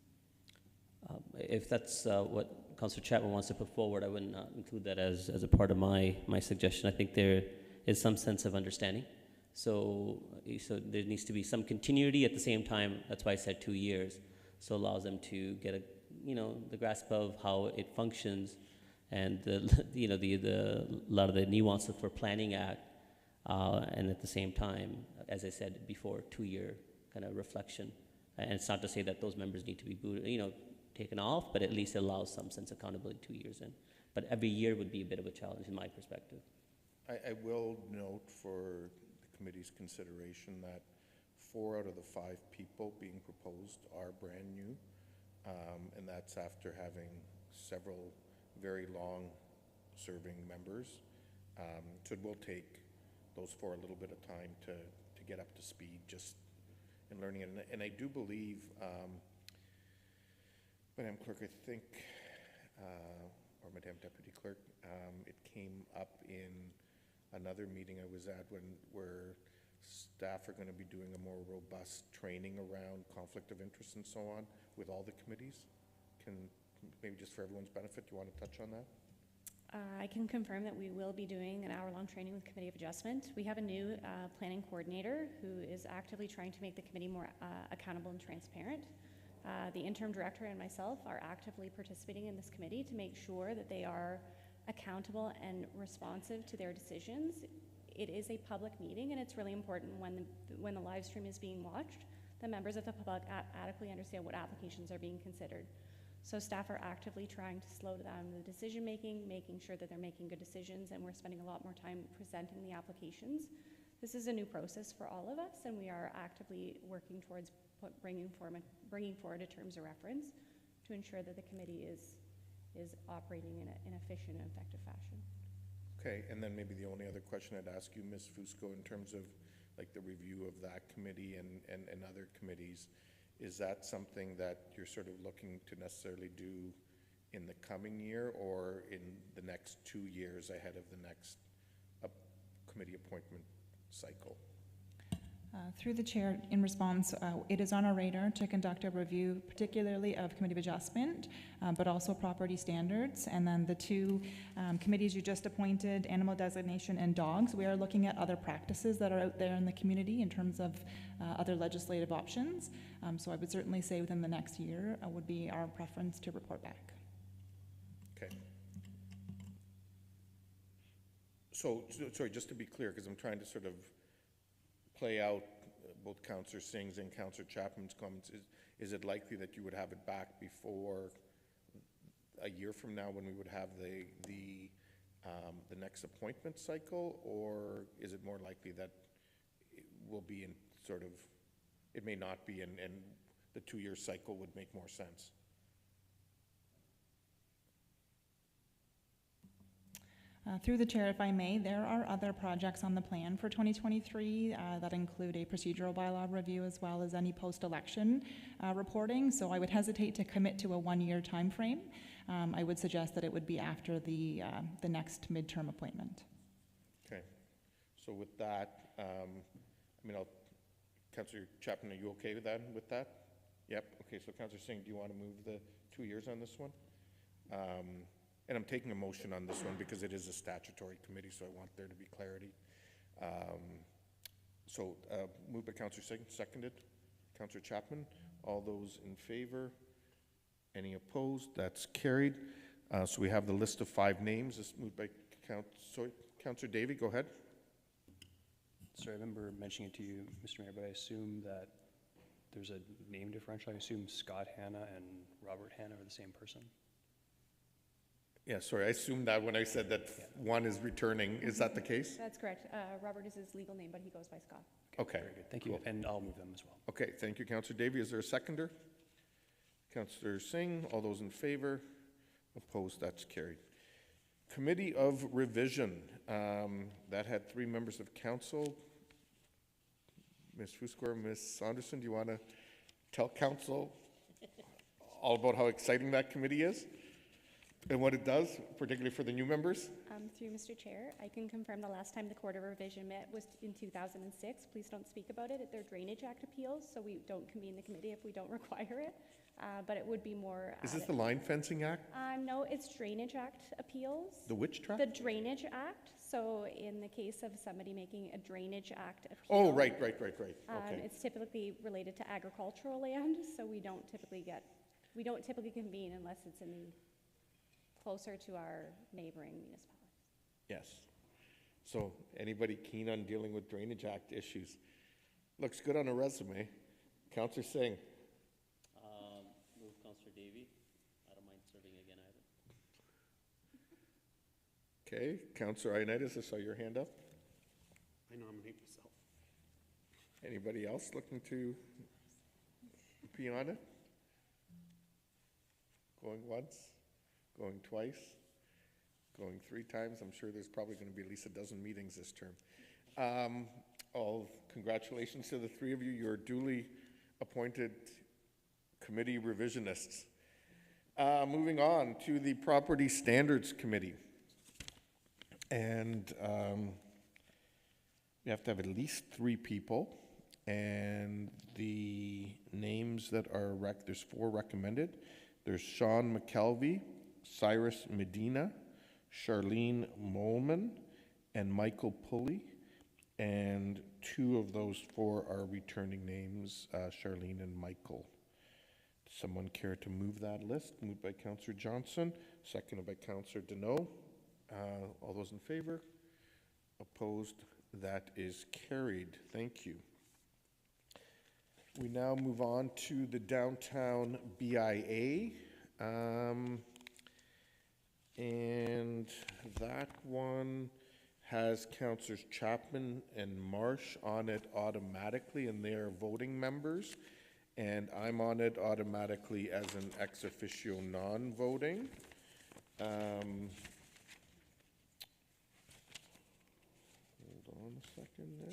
If that's what Councillor Chapman wants to put forward, I would not include that as a part of my suggestion. I think there is some sense of understanding. So there needs to be some continuity at the same time. That's why I said 2 years. So allows them to get the grasp of how it functions, and a lot of the nuances for planning act, and at the same time, as I said before, 2-year kind of reflection. And it's not to say that those members need to be taken off, but at least it allows some sense of accountability 2 years in. But every year would be a bit of a challenge in my perspective. I will note for the committee's consideration that 4 out of the 5 people being proposed are brand new, and that's after having several very long-serving members. So it will take those 4 a little bit of time to get up to speed just in learning it. And I do believe, Madam Clerk, I think, or Madam Deputy Clerk, it came up in another meeting I was at where staff are going to be doing a more robust training around conflict of interest and so on with all the committees. Maybe just for everyone's benefit, do you want to touch on that? I can confirm that we will be doing an hour-long training with Committee of Adjustment. We have a new planning coordinator who is actively trying to make the committee more accountable and transparent. The interim director and myself are actively participating in this committee to make sure that they are accountable and responsive to their decisions. It is a public meeting, and it's really important when the live stream is being watched, the members of the public adequately understand what applications are being considered. So staff are actively trying to slow down the decision making sure that they're making good decisions, and we're spending a lot more time presenting the applications. This is a new process for all of us, and we are actively working towards bringing forward a terms of reference to ensure that the committee is operating in an efficient and effective fashion. Okay, and then maybe the only other question I'd ask you, Ms. Fusco, in terms of like the review of that committee and other committees, is that something that you're sort of looking to necessarily do in the coming year or in the next 2 years ahead of the next committee appointment cycle? Through the chair, in response, it is on our radar to conduct a review, particularly of Committee of Adjustment, but also property standards. And then the 2 committees you just appointed, animal designation and dogs, we are looking at other practices that are out there in the community in terms of other legislative options. So I would certainly say within the next year would be our preference to report back. Okay. So sorry, just to be clear, because I'm trying to sort of play out both Councillor Singh's and Councillor Chapman's comments, is it likely that you would have it back before a year from now when we would have the next appointment cycle, or is it more likely that it will be in sort of, it may not be, and the 2-year cycle would make more sense? Through the chair, if I may, there are other projects on the plan for 2023 that include a procedural bylaw review as well as any post-election reporting. So I would hesitate to commit to a 1-year time frame. I would suggest that it would be after the next midterm appointment. Okay. So with that, Councillor Chapman, are you okay with that? Yep. Okay. So Councillor Singh, do you want to move the 2 years on this one? And I'm taking a motion on this one because it is a statutory committee, so I want there to be clarity. Moved by Councillor Singh, seconded. Councillor Chapman, all those in favor? Any opposed? That's carried. So we have the list of 5 names. This moved by Councillor Davey, go ahead. Sorry, I remember mentioning it to you, Mr. Mayor, but I assume that there's a name differential. I assume Scott Hanna and Robert Hanna are the same person. Yeah, sorry, I assumed that when I said that one is returning. Is that the case? That's correct. Robert is his legal name, but he goes by Scott. Okay. Very good. Thank you. And I'll move them as well. Okay, thank you, Councillor Davey. Is there a seconder? Councillor Singh, all those in favor? Opposed? That's carried. Committee of Revision, that had 3 members of council. Ms. Fusco, Ms. Saunderson, do you want to tell council all about how exciting that committee is and what it does, particularly for the new members? Through Mr. Chair, I can confirm the last time the Court of Revision met was in 2006. Please don't speak about it. They're Drainage Act appeals, so we don't convene the committee if we don't require it. But it would be more. Is this the Line Fencing Act? No, it's Drainage Act appeals. The which track? The Drainage Act. So in the case of somebody making a Drainage Act appeal. Oh, right. Okay. It's typically related to agricultural land, so we don't typically convene unless it's in the closer to our neighboring municipalities. Yes. So anybody keen on dealing with Drainage Act issues? Looks good on a resume. Councillor Singh. Move Councillor Davey. I don't mind serving again either. Okay, Councillor Ioannidis, I saw your hand up. I nominate myself. Anybody else looking to be on it? Going once, going twice, going 3 times. I'm sure there's probably going to be at least a dozen meetings this term. Congratulations to the 3 of you. You're duly appointed committee revisionists. Moving on to the Property Standards Committee. And we have to have at least 3 people. And the names that are, there's 4 recommended. There's Sean McKelvey, Cyrus Medina, Charlene Molman, and Michael Pulley. And 2 of those 4 are returning names, Charlene and Michael. Someone care to move that list? Moved by Councillor Johnson, seconded by Councillor Deneau. All those in favor? Opposed? That is carried. Thank you. We now move on to the Downtown BIA. And that one has Councillors Chapman and Marsh on it automatically, and they are voting members. And I'm on it automatically as an ex officio non-voting. Hold on a second now.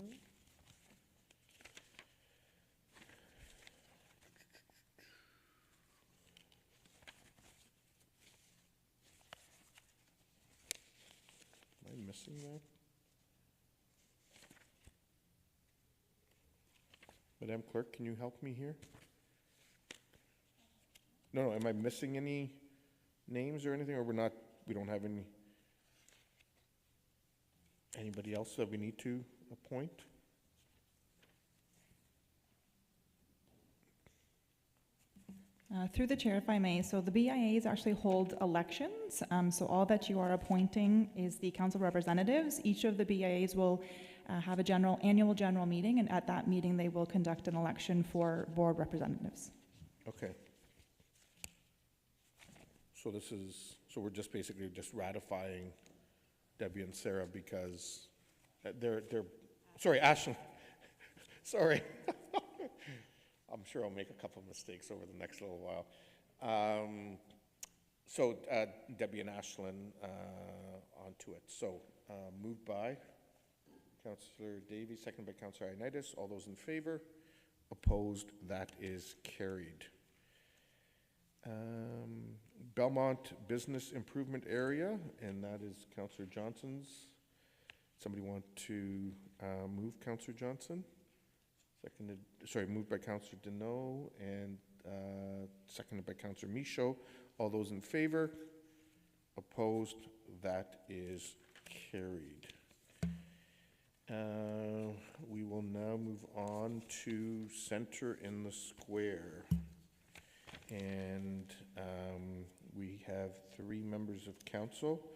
Am I missing that? Madam Clerk, can you help me here? No, am I missing any names or anything, or we don't have anybody else that we need to appoint? Through the chair, if I may, so the BIAs actually hold elections. So all that you are appointing is the council representatives. Each of the BIAs will have a annual general meeting, and at that meeting they will conduct an election for board representatives. Okay. So we're just basically just ratifying Debbie and Sarah because sorry, Ashley. Sorry. I'm sure I'll make a couple of mistakes over the next little while. So Debbie and Ashlyn onto it. So moved by Councillor Davey, seconded by Councillor Ioannidis. All those in favor? Opposed? That is carried. Belmont Business Improvement Area, and that is Councillor Johnson's. Somebody want to move Councillor Johnson? Moved by Councillor Deneau and seconded by Councillor Michaud. All those in favor? Opposed? That is carried. We will now move on to Center in the Square. And we have 3 members of council.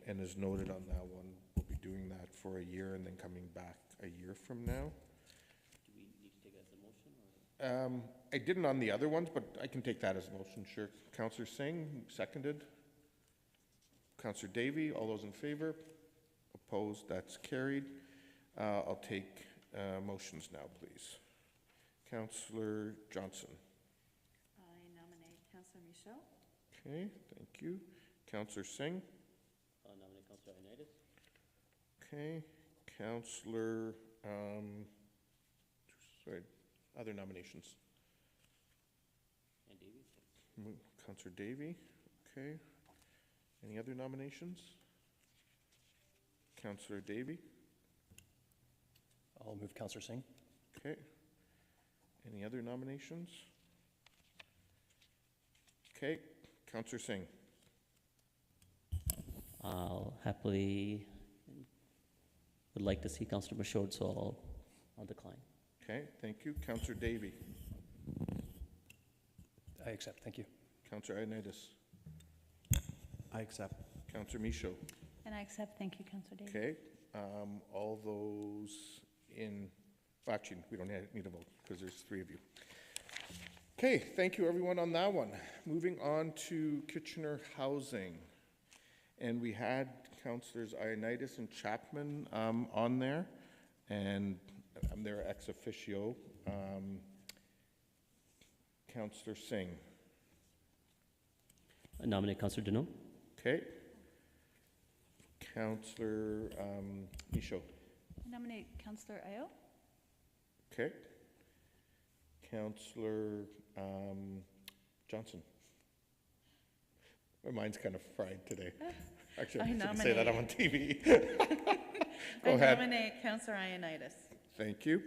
And as noted on that one, we'll be doing that for a year and then coming back a year from now. Do we need to take it as a motion? Or? I didn't on the other ones, but I can take that as a motion, sure. Councillor Singh, seconded. Councillor Davey, all those in favor? Opposed, that's carried. I'll take motions now, please. Councillor Johnson. I nominate Councillor Michaud. Okay, thank you. Counselor Singh. I'll nominate Councillor Ioannidis. Okay. Counselor, sorry, other nominations. And Davey. Counselor Davey. Okay. Any other nominations? Counselor Davey. I'll move Councillor Singh. Okay. Any other nominations? Okay. Counselor Singh. I'll happily, would like to see Councillor Michaud, so I'll decline. Okay, thank you. Counselor Davey. I accept, thank you. Counselor Ioannidis. I accept. Counselor Michaud. And I accept, thank you, Councillor Davis. Okay, all those in, actually, we don't need a vote because there's 3 of you. Okay, thank you everyone on that one. Moving on to Kitchener Housing. And we had Councillors Ioannidis and Chapman on there, and I'm there ex officio. Councillor Singh. I nominate Councillor Deneau. Okay. Councillor Michaud. I nominate Councillor Ayo. Okay. Councillor Johnson. My mind's kind of fried today. Actually, I shouldn't say that, I'm on TV. Go ahead. nominate Councillor Ioannidis. Thank you.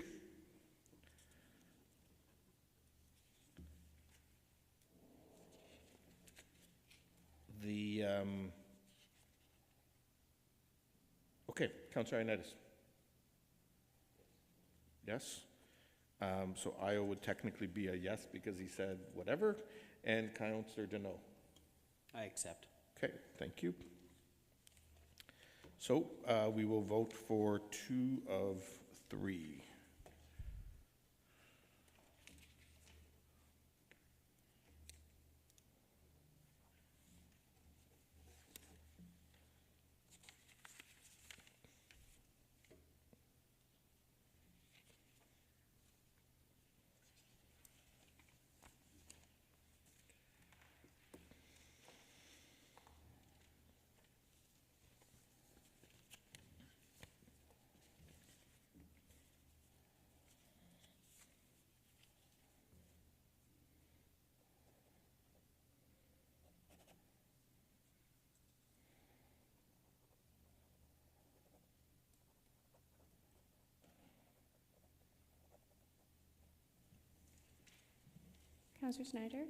The, okay, Councillor Ioannidis. Yes? So Io would technically be a yes because he said whatever, and Councillor Deneau. I accept. Okay, thank you. So we will vote for 2 of 3. Councillor Snyder?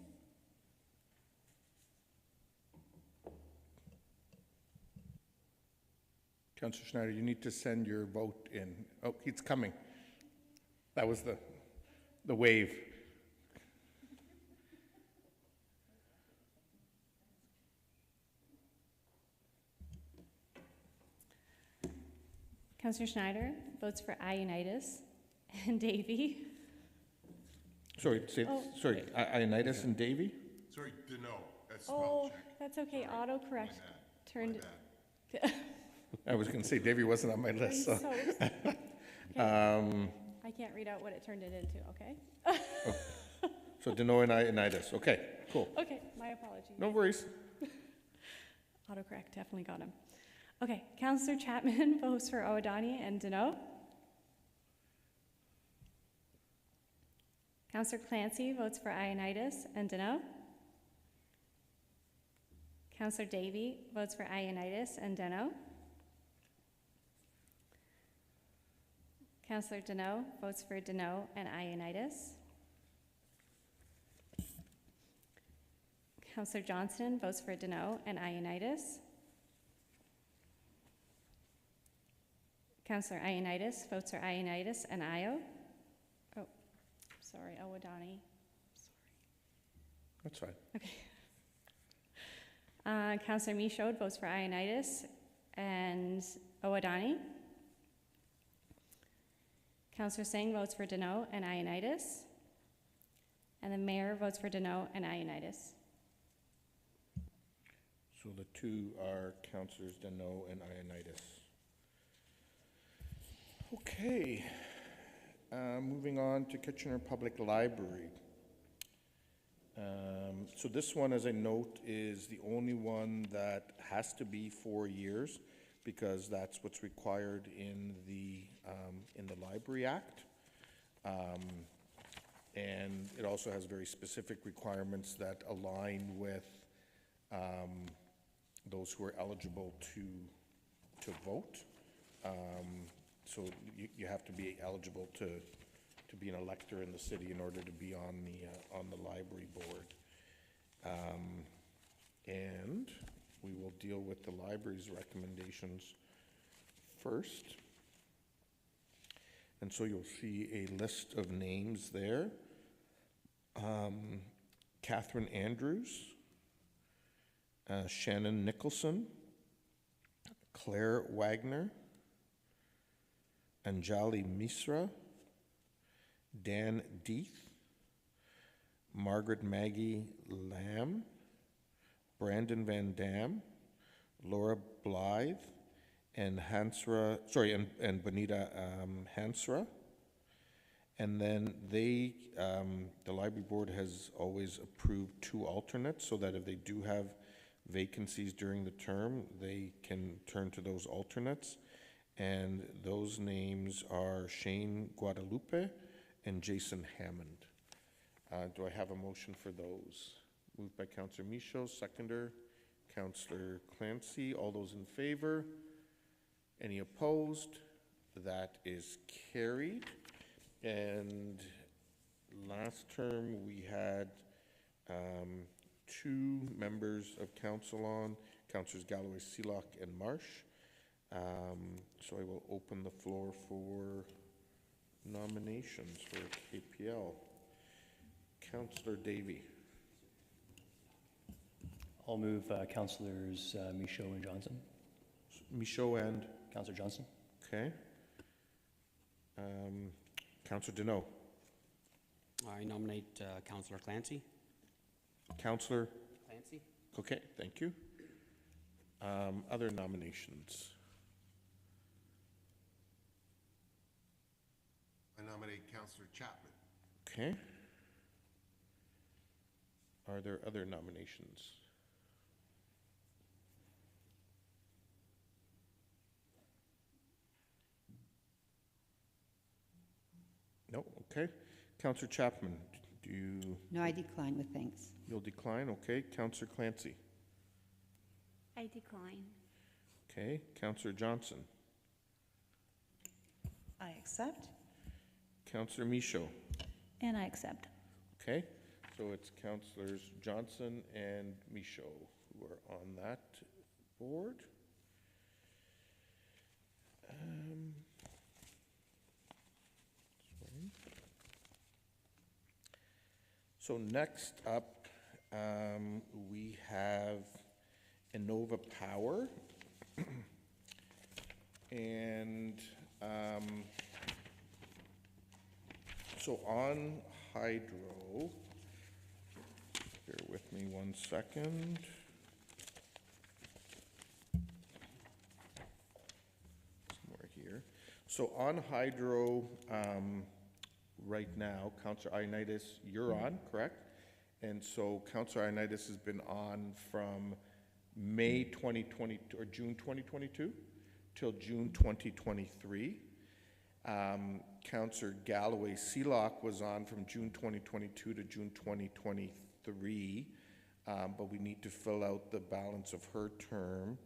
Councillor Schneider, you need to send your vote in. Oh, it's coming. That was the wave. Councillor Schneider votes for Ioannidis and Davey. Sorry, Oh. sorry, Ioannidis and Davey? Sorry, Deneau, that's Oh, spell check. that's okay, autocorrect My turned. bad. I was going to say Davey wasn't on my I'm list, so so. sorry. Okay. I can't read out what it turned it into, okay? So Deneau and Ioannidis. Okay, cool. Okay, my apologies. No worries. Autocorrect definitely got him. Okay, Councillor Chapman votes for O'Donnell and Deneau. Councillor Clancy votes for Ioannidis and Deneau. Councillor Davey votes for Ioannidis and Deneau. Councillor Deneau votes for Deneau and Ioannidis. Councillor Johnston votes for Deneau and Ioannidis. Councillor Ioannidis votes for Ioannidis and Io. Oh, sorry, O'Donnell. That's fine. Okay. Councillor Michaud votes for Ioannidis and O'Donnell. Councillor Singh votes for Deneau and Ioannidis. And the mayor votes for Deneau and Ioannidis. So the 2 are Councillors Deneau and Ioannidis. Okay. Moving on to Kitchener Public Library. So this one, as I note, is the only one that has to be 4 years because that's what's required in the Library Act. And it also has very specific requirements that align with those who are eligible to vote. So you have to be eligible to be an elector in the city in order to be on the library board. And we will deal with the library's recommendations first. And so you'll see a list of names there. Catherine Andrews, Shannon Nicholson, Claire Wagner, Anjali Misra, Dan Deeth, Margaret Maggie Lamb, Brandon Van Dam, Laura Blythe, and and Bonita Hansra. And then the library board has always approved 2 alternates so that if they do have vacancies during the term, they can turn to those alternates. And those names are Shane Guadalupe and Jason Hammond. Do I have a motion for those? Moved by Councillor Michaud, seconder, Councillor Clancy. All those in favor? Any opposed? That is carried. And last term, we had 2 members of council on, Councillors Galloway, Seelock, and Marsh. So I will open the floor for nominations for KPL. Councillor Davey. I'll move Councillors Michaud and Johnson. Michaud and? Councillor Johnson. Okay. Councillor Deneau. I nominate Councillor Clancy. Councillor? Clancy. Okay, thank you. Other nominations? I nominate Councillor Chapman. Okay. Are there other nominations? No, okay. Councillor Chapman, do you? No, I decline with thanks. You'll decline, okay. Councillor Clancy. I decline. Okay. Councillor Johnson. I accept. Councillor Michaud. And I accept. Okay. So it's Councillors Johnson and Michaud who are on that board. Sorry. So next up, we have Innova Power. And so on hydro, bear with me 1 second. Somewhere here. So on hydro, right now, Councillor Ioannidis, you're on, correct? And so Councillor Ioannidis has been on from May 2020 or June 2022 till June 2023. Councillor Galloway Seelock was on from June 2022 to June 2023, but we need to fill out the balance of her term.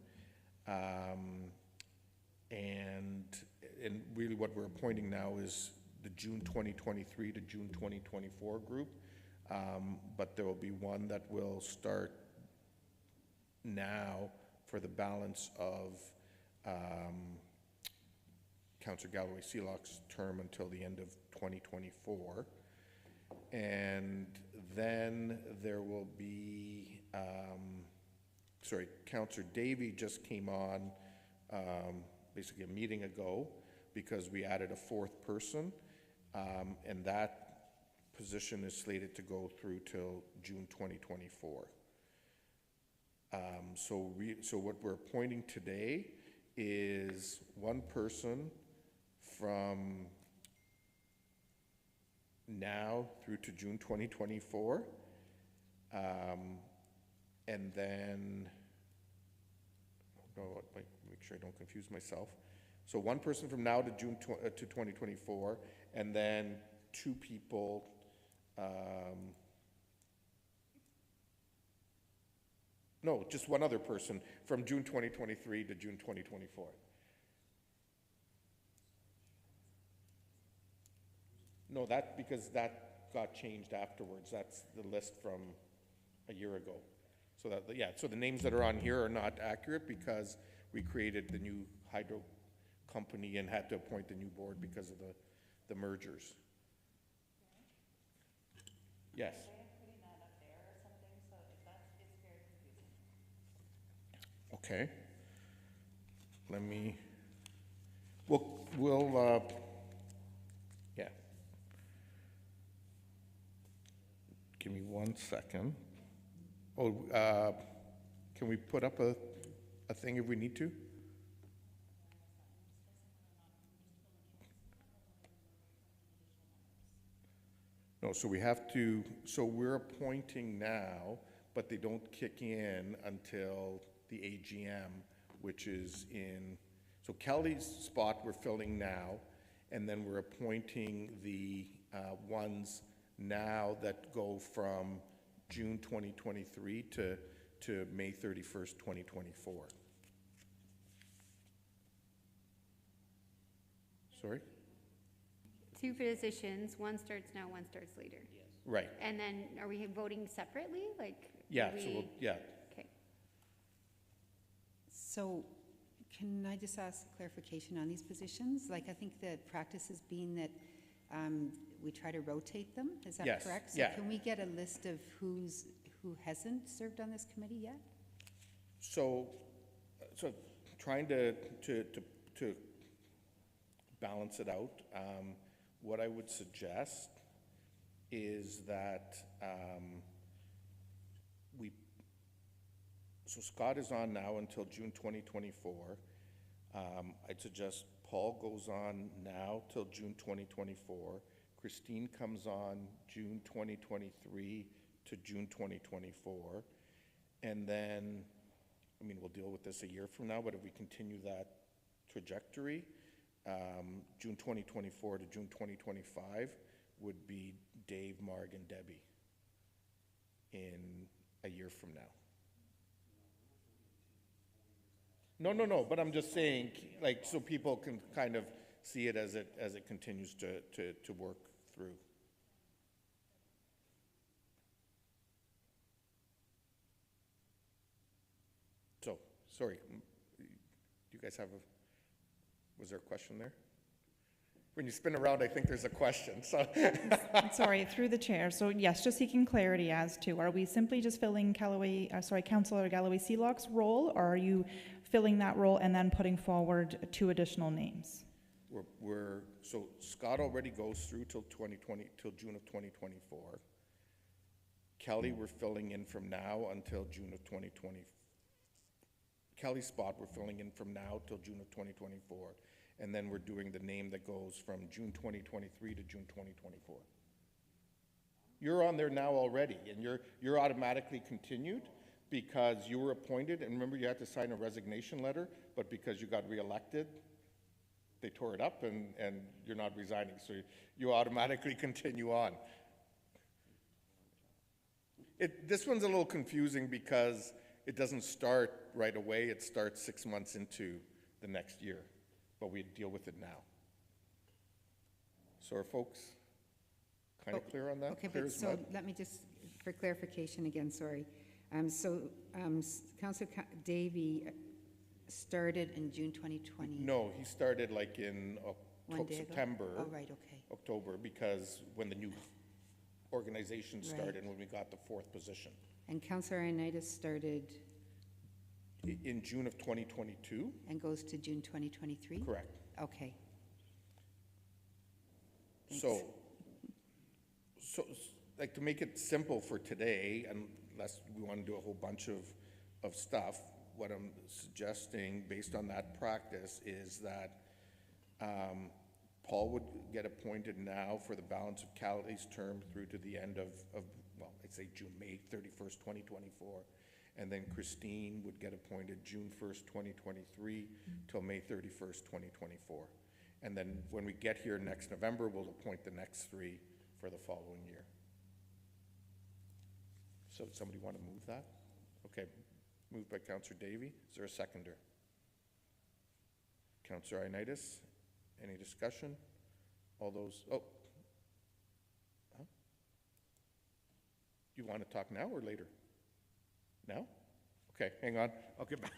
And really what we're appointing now is the June 2023 to June 2024 group, but there will be one that will start now for the balance of Councillor Galloway Seelock's term until the end of 2024. And then there will be, Councillor Davey just came on basically a meeting ago because we added a 4th person, and that position is slated to go through till June 2024. So what we're appointing today is 1 person from now through to June 2024, And then, no, make sure I don't confuse myself. So one person from now to June to 2024, and then two people, no, just one other person from June 2023 to June 2024. No, because that got changed afterwards. That's the list from a year ago. So that, yeah, so the names that are on here are not accurate because we created the new hydro company and had to appoint the new board because of the mergers. Yes. Okay. Let me, we'll yeah. Give me 1 second. Oh, can we put up a thing if we need to? No, so we have to, so we're appointing now, but they don't kick in until the AGM, which is in, so Kelly's spot we're filling now, and then we're appointing the ones now that go from June 2023 to May 31st, 2024. Sorry? Two positions, one starts now, one starts later. Yes. Right. And then are we voting separately? Like, Yeah, do so we- we'll, yeah. Okay. So can I just ask clarification on these positions? Like, I think the practice has been that we try to rotate them. Is that Yes, correct? yeah. So can we get a list of who hasn't served on this committee yet? So trying to balance it out, what I would suggest is that so Scott is on now until June 2024. I'd suggest Paul goes on now till June 2024. Christine comes on June 2023 to June 2024. And then, I mean, we'll deal with this a year from now, but if we continue that trajectory, June 2024 to June 2025 would be Dave, Marg, and Debbie in a year from now. No, but I'm just saying, like, so people can kind of see it as it continues to work through. So, sorry, do you guys have was there a question there? When you spin around, I think there's a question, so. Sorry, through the chair. So yes, just seeking clarity as to, are we simply just filling Councillor Galloway Seelock's role, or are you filling that role and then putting forward 2 additional names? So Scott already goes through till June of 2024. Kelly, we're filling in from now until June of 2020. Kelly's spot, we're filling in from now till June of 2024. And then we're doing the name that goes from June 2023 to June 2024. You're on there now already, and you're automatically continued because you were appointed, and remember you had to sign a resignation letter, but because you got reelected, they tore it up and you're not resigning, so you automatically continue on. This one's a little confusing because it doesn't start right away, it starts 6 months into the next year, but we deal with it now. So are folks kind of clear on that? Okay, Clear but as so mud? let me just, for clarification again, sorry. Councillor Davey started in June 2020. No, he started like in One day ago? September. Oh, right, okay. October, because when the new organization Right. started, when we got the 4th position. And Councillor Ioannidis started In June of 2022? and goes to June 2023? Correct. Okay. So, like, to make it simple for today, unless we want to do a whole bunch of stuff, what I'm suggesting, based on that practice, is that Paul would get appointed now for the balance of Callie's term through to the end of well, I'd say May 31st, 2024. And then Christine would get appointed June 1st, 2023 till May 31st, 2024. And then when we get here next November, we'll appoint the next 3 for the following year. So somebody want to move that? Okay, moved by Councillor Davey. Is there a seconder? Councillor Ioannidis, any discussion? All those, oh. Huh? You want to talk now or later? Now? Okay, hang on, I'll get back.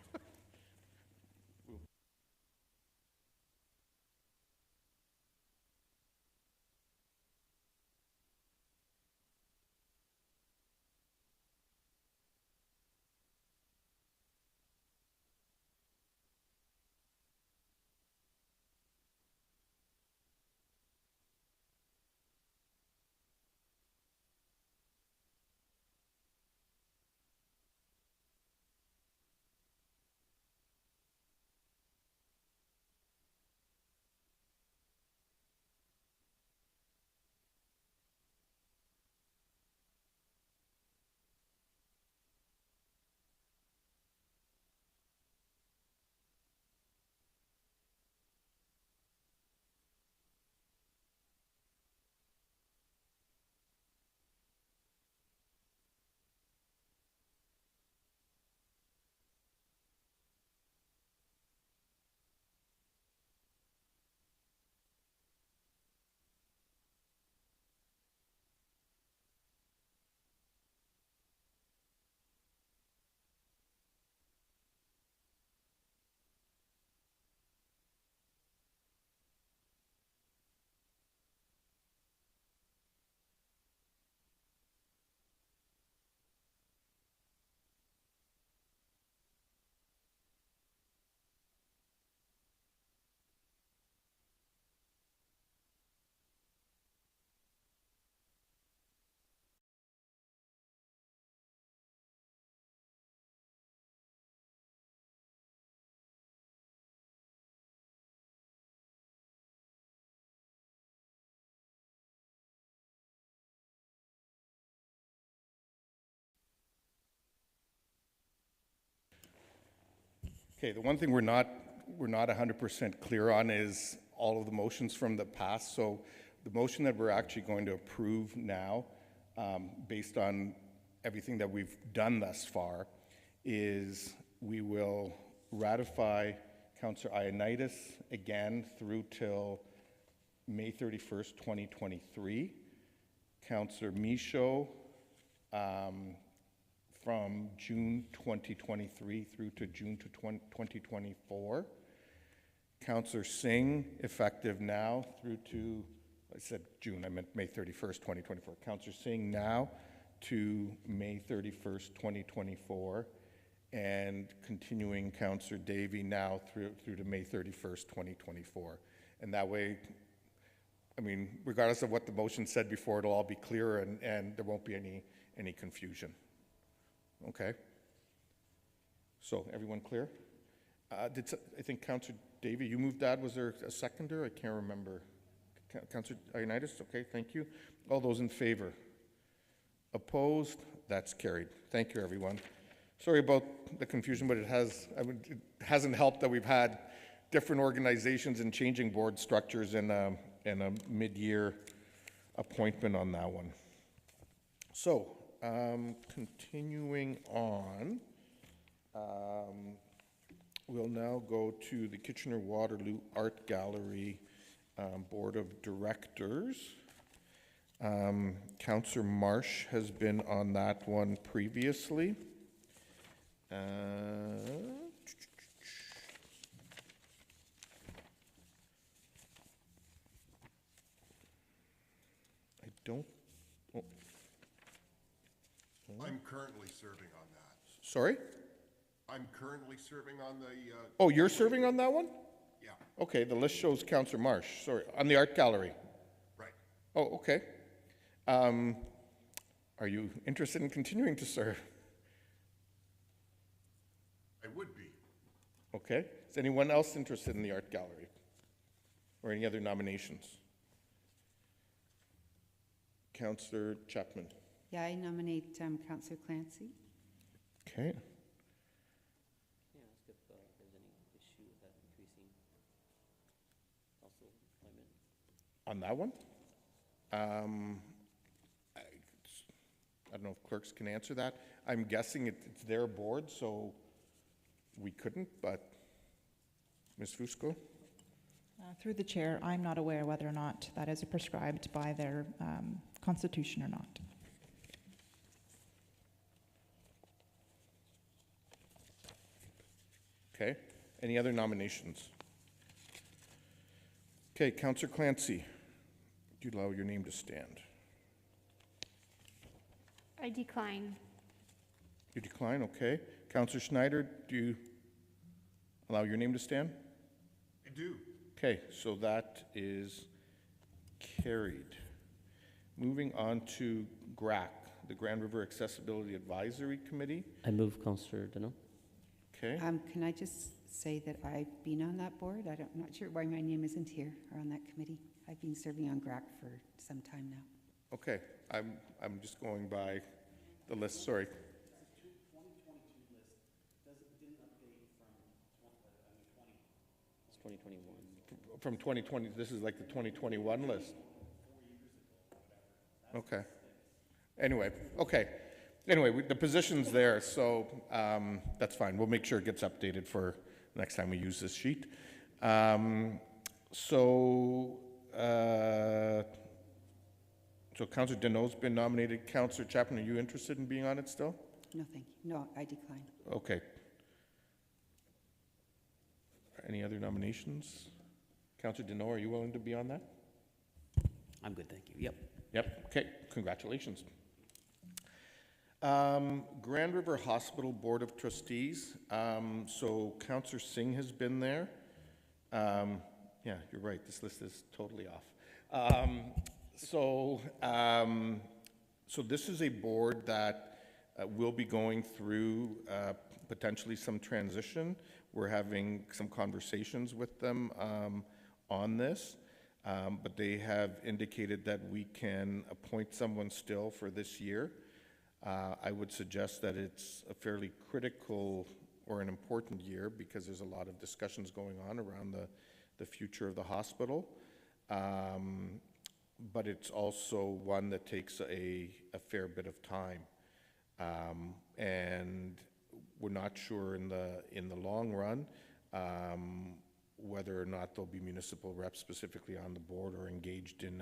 Okay, the one thing we're not 100% clear on is all of the motions from the past. So the motion that we're actually going to approve now, based on everything that we've done thus far, is we will ratify Councillor Ioannidis again through till May 31st, 2023. Councillor Michaud, from June 2023 through to June 2024. Councillor Singh, effective now through to, I said June, I meant May 31st, 2024. Councillor Singh now to May 31st, 2024. And continuing Councillor Davey now through to May 31st, 2024. And that way, I mean, regardless of what the motion said before, it'll all be clear and there won't be any confusion. Okay. So everyone clear? I think Councillor Davey, you moved that. Was there a seconder? I can't remember. Councillor Ioannidis? Okay, thank you. All those in favor? Opposed? That's carried. Thank you, everyone. Sorry about the confusion, but it hasn't helped that we've had different organizations and changing board structures and a mid-year appointment on that one. So, continuing on, we'll now go to the Kitchener-Waterloo Art Gallery Board of Directors. Councillor Marsh has been on that one previously. I don't. Oh. I'm currently serving on that. Sorry? I'm currently serving on the... Oh, you're serving on that one? Yeah. Okay, the list shows Councillor Marsh. Sorry, on the art gallery. Right. Oh, okay. Are you interested in continuing to serve? I would be. Okay. Is anyone else interested in the art gallery? or any other nominations? Councillor Chapman. Yeah, I nominate Councillor Clancy. Okay. Can I ask if there's any issue with that increasing council employment? On that one? I don't know if clerks can answer that. I'm guessing it's their board, so we couldn't, but Ms. Fusco? Through the chair, I'm not aware whether or not that is prescribed by their constitution or not. Okay. Any other nominations? Okay, Councillor Clancy, do you allow your name to stand? I decline. You decline, okay. Councillor Schneider, do you allow your name to stand? I do. Okay, so that is carried. Moving on to GRAC, the Grand River Accessibility Advisory Committee. I move Councillor Dano. Okay, Can I just say that I've been on that board? I'm not sure why my name isn't here or on that committee. I've been serving on GRAC for some time now. okay. I'm just going by the list, sorry. It's 2021. From 2020, this is like the 2021 list. Okay. Anyway, okay. Anyway, the position's there, so that's fine. We'll make sure it gets updated for next time we use this sheet. So Councillor Deneau's been nominated. Councillor Chapman, are you interested in being on it still? No, thank you. No, I decline. Okay. Any other nominations? Councillor Deneau, are you willing to be on that? I'm good, thank you. Yep. Yep, okay, congratulations. Grand River Hospital Board of Trustees, so Councillor Singh has been there. Yeah, you're right, this list is totally off. So this is a board that will be going through potentially some transition. We're having some conversations with them on this. But they have indicated that we can appoint someone still for this year. I would suggest that it's a fairly critical or an important year because there's a lot of discussions going on around the future of the hospital. But it's also one that takes a fair bit of time. And we're not sure in the long run whether or not there'll be municipal reps specifically on the board or engaged in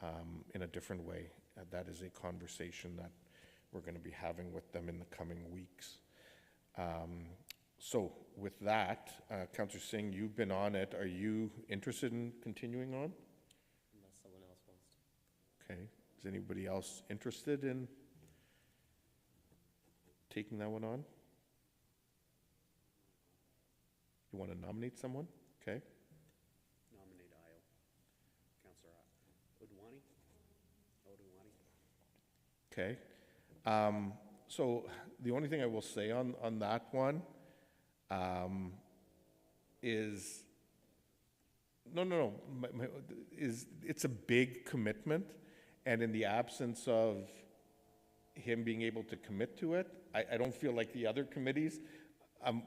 a different way. That is a conversation that we're going to be having with them in the coming weeks. So with that, Councillor Singh, you've been on it. Are you interested in continuing on? Unless someone else wants to. Okay. Is anybody else interested in taking that one on? You want to nominate someone? Okay. Nominate Ayo. Councillor Udwani. Okay. So the only thing I will say on that one is, is it's a big commitment, and in the absence of him being able to commit to it, I don't feel like the other committees, I'm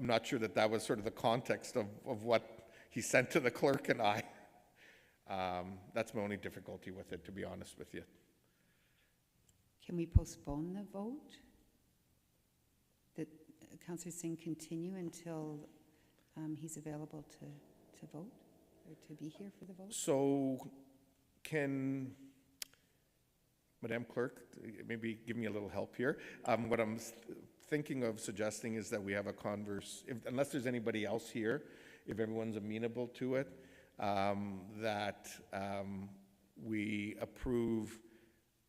not sure that was sort of the context of what he sent to the clerk and I. That's my only difficulty with it, to be honest with you. Can we postpone the vote? That Councillor Singh continue until he's available to vote or to be here for the vote? So can Madam Clerk maybe give me a little help here? What I'm thinking of suggesting is that we have a unless there's anybody else here, if everyone's amenable to it, that we approve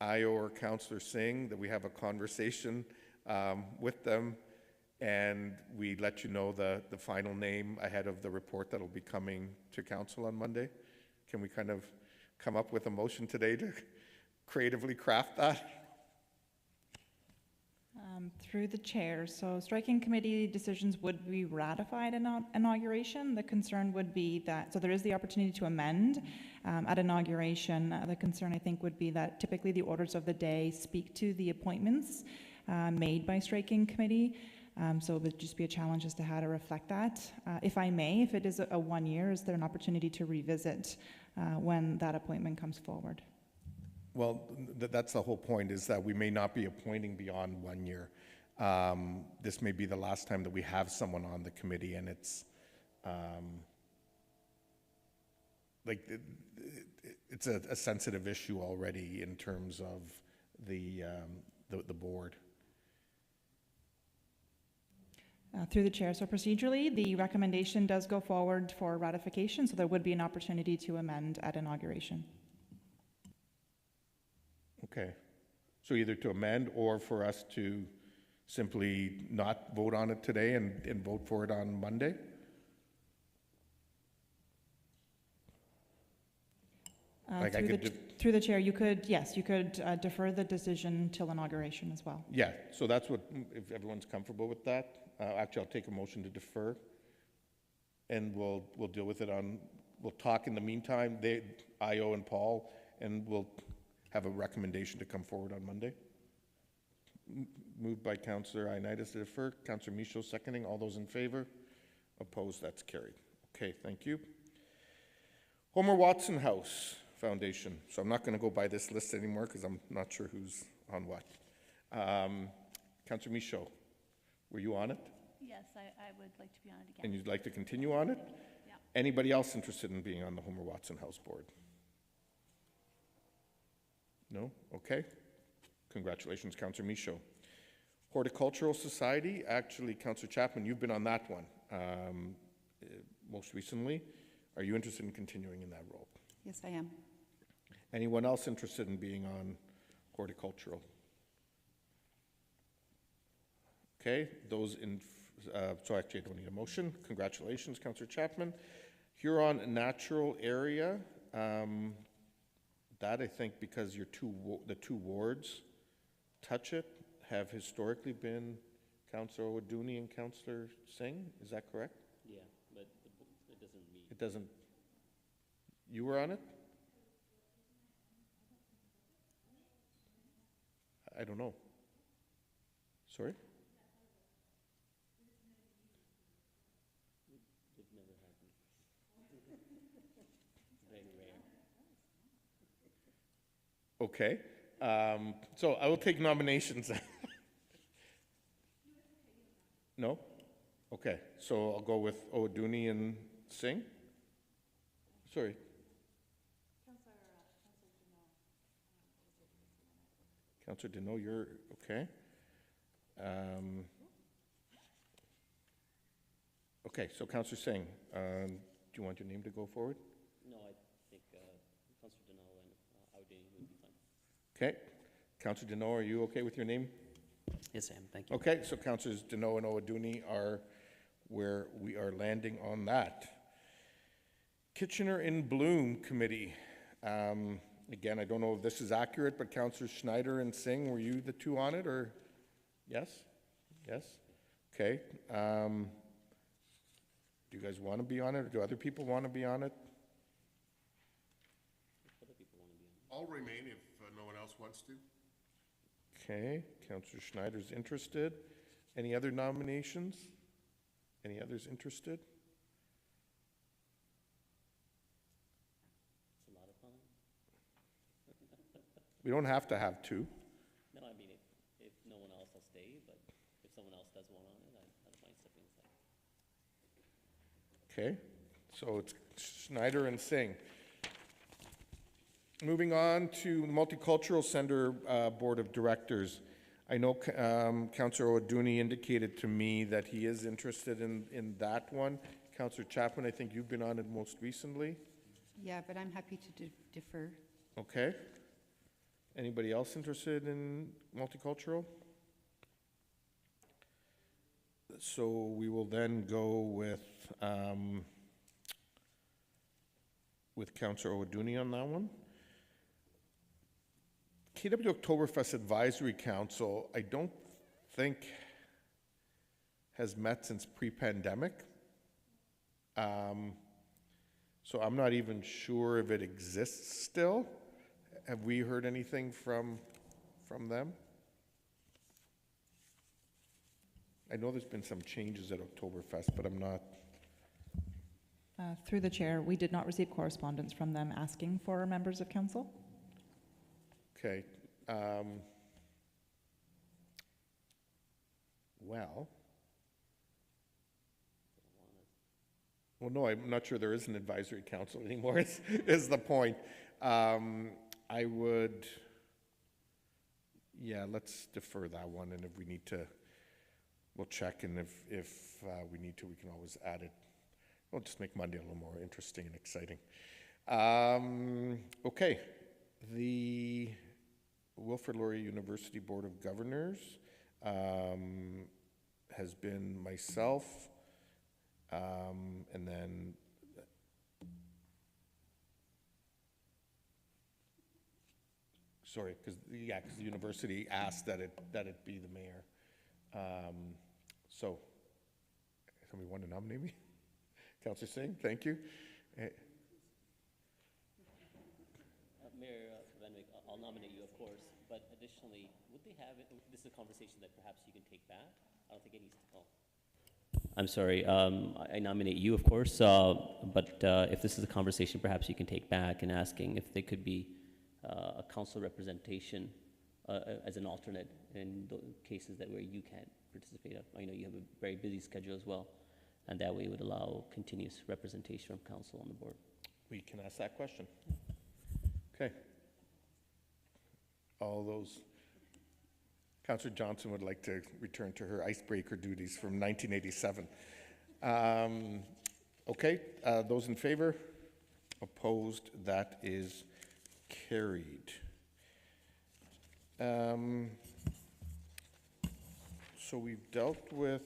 Ayo or Councillor Singh, that we have a conversation with them, and we let you know the final name ahead of the report that'll be coming to council on Monday. Can we kind of come up with a motion today to creatively craft that? Through the chair, so striking committee decisions would be ratified in inauguration. The concern would be that, so there is the opportunity to amend at inauguration. The concern, I think, would be that typically the orders of the day speak to the appointments made by striking committee. So it would just be a challenge as to how to reflect that. If I may, if it is a 1 year, is there an opportunity to revisit when that appointment comes forward? Well, that's the whole point, is that we may not be appointing beyond 1 year. This may be the last time that we have someone on the committee, and it's it's a sensitive issue already in terms of the board. Through the chair, so procedurally, the recommendation does go forward for ratification, so there would be an opportunity to amend at inauguration. Okay. So either to amend or for us to simply not vote on it today and vote for it on Monday? Through the chair, you could, yes, you could defer the decision till inauguration as well. Yeah, so that's what, if everyone's comfortable with that, actually, I'll take a motion to defer, and we'll deal with it we'll talk in the meantime, Io and Paul, and we'll have a recommendation to come forward on Monday. Moved by Councillor Ioannidis to defer, Councillor Michaud seconding. All those in favor? Opposed? That's carried. Okay, thank you. Homer Watson House Foundation. So I'm not going to go by this list anymore because I'm not sure who's on what. Councillor Michaud, were you on it? Yes, I would like to be on it again. And you'd like to continue on it? Yeah. Anybody else interested in being on the Homer Watson House Board? No? Okay. Congratulations, Councillor Michaud. Horticultural Society, actually, Councillor Chapman, you've been on that one most recently. Are you interested in continuing in that role? Yes, I am. Anyone else interested in being on horticultural? Okay, those in, so actually I don't need a motion. Congratulations, Councillor Chapman. Huron Natural Area, that I think because your the two wards touch it have historically been Councillor Owaduni and Councillor Singh, is that correct? Yeah, but it doesn't meet. It doesn't, you were on it? I don't know. Sorry? It never happened. Very rare. Okay. So I will take nominations. No? Okay. So I'll go with Owaduni and Singh. Sorry. Councillor Deneau, you're okay. Okay, so Councillor Singh, do you want your name to go forward? No, I think Councillor Deneau and Owaduni would be fine. Okay. Councillor Deneau, are you okay with your name? Yes, I am. Thank you. Okay, so Councillors Deneau and Owaduni are where we are landing on that. Kitchener in Bloom Committee. Again, I don't know if this is accurate, but Councillor Schneider and Singh, were you the two on it, or? Yes? Yes? Okay. Do you guys want to be on it, or do other people want to be on it? Other people want to be on. I'll remain if no one else wants to. Okay, Councillor Schneider's interested. Any other nominations? Any others interested? It's a lot of fun. We don't have to have two. No, I mean, if no one else, I'll stay, but if someone else does one on it, I don't mind stepping aside. Okay, so it's Schneider and Singh. Moving on to the Multicultural Center Board of Directors. I know Councillor Owaduni indicated to me that he is interested in that one. Councillor Chapman, I think you've been on it most recently. Yeah, but I'm happy to defer. Okay. Anybody else interested in multicultural? So we will then go with Councillor Owaduni on that one. KW Oktoberfest Advisory Council, I don't think has met since pre-pandemic. So I'm not even sure if it exists still. Have we heard anything from them? I know there's been some changes at Oktoberfest, but I'm not. Through the chair, we did not receive correspondence from them asking for members of council. Okay. Well, no, I'm not sure there is an advisory council anymore, is the point. I would, yeah, let's defer that one, and if we need to, we'll check, and if we need to, we can always add it. We'll just make Monday a little more interesting and exciting. Okay, the Wilfrid Laurier University Board of Governors has been myself, and then sorry, because the university asked that it be the mayor. So, somebody want to nominate me? Councillor Singh, thank you. Mayor Van Wyk, I'll nominate you, of course, but additionally, would they have, this is a conversation that perhaps you can take back? I don't think it needs to, I'm sorry, I nominate you, of course, but if this is a conversation perhaps you can take back and asking if there could be a council representation as an alternate in the cases that where you can't participate. I know you have a very busy schedule as well, and that way would allow continuous representation from council on the board. We can ask that question. Okay. All those. Councillor Johnson would like to return to her icebreaker duties from 1987. Okay, those in favor? Opposed? That is carried. So we've dealt with,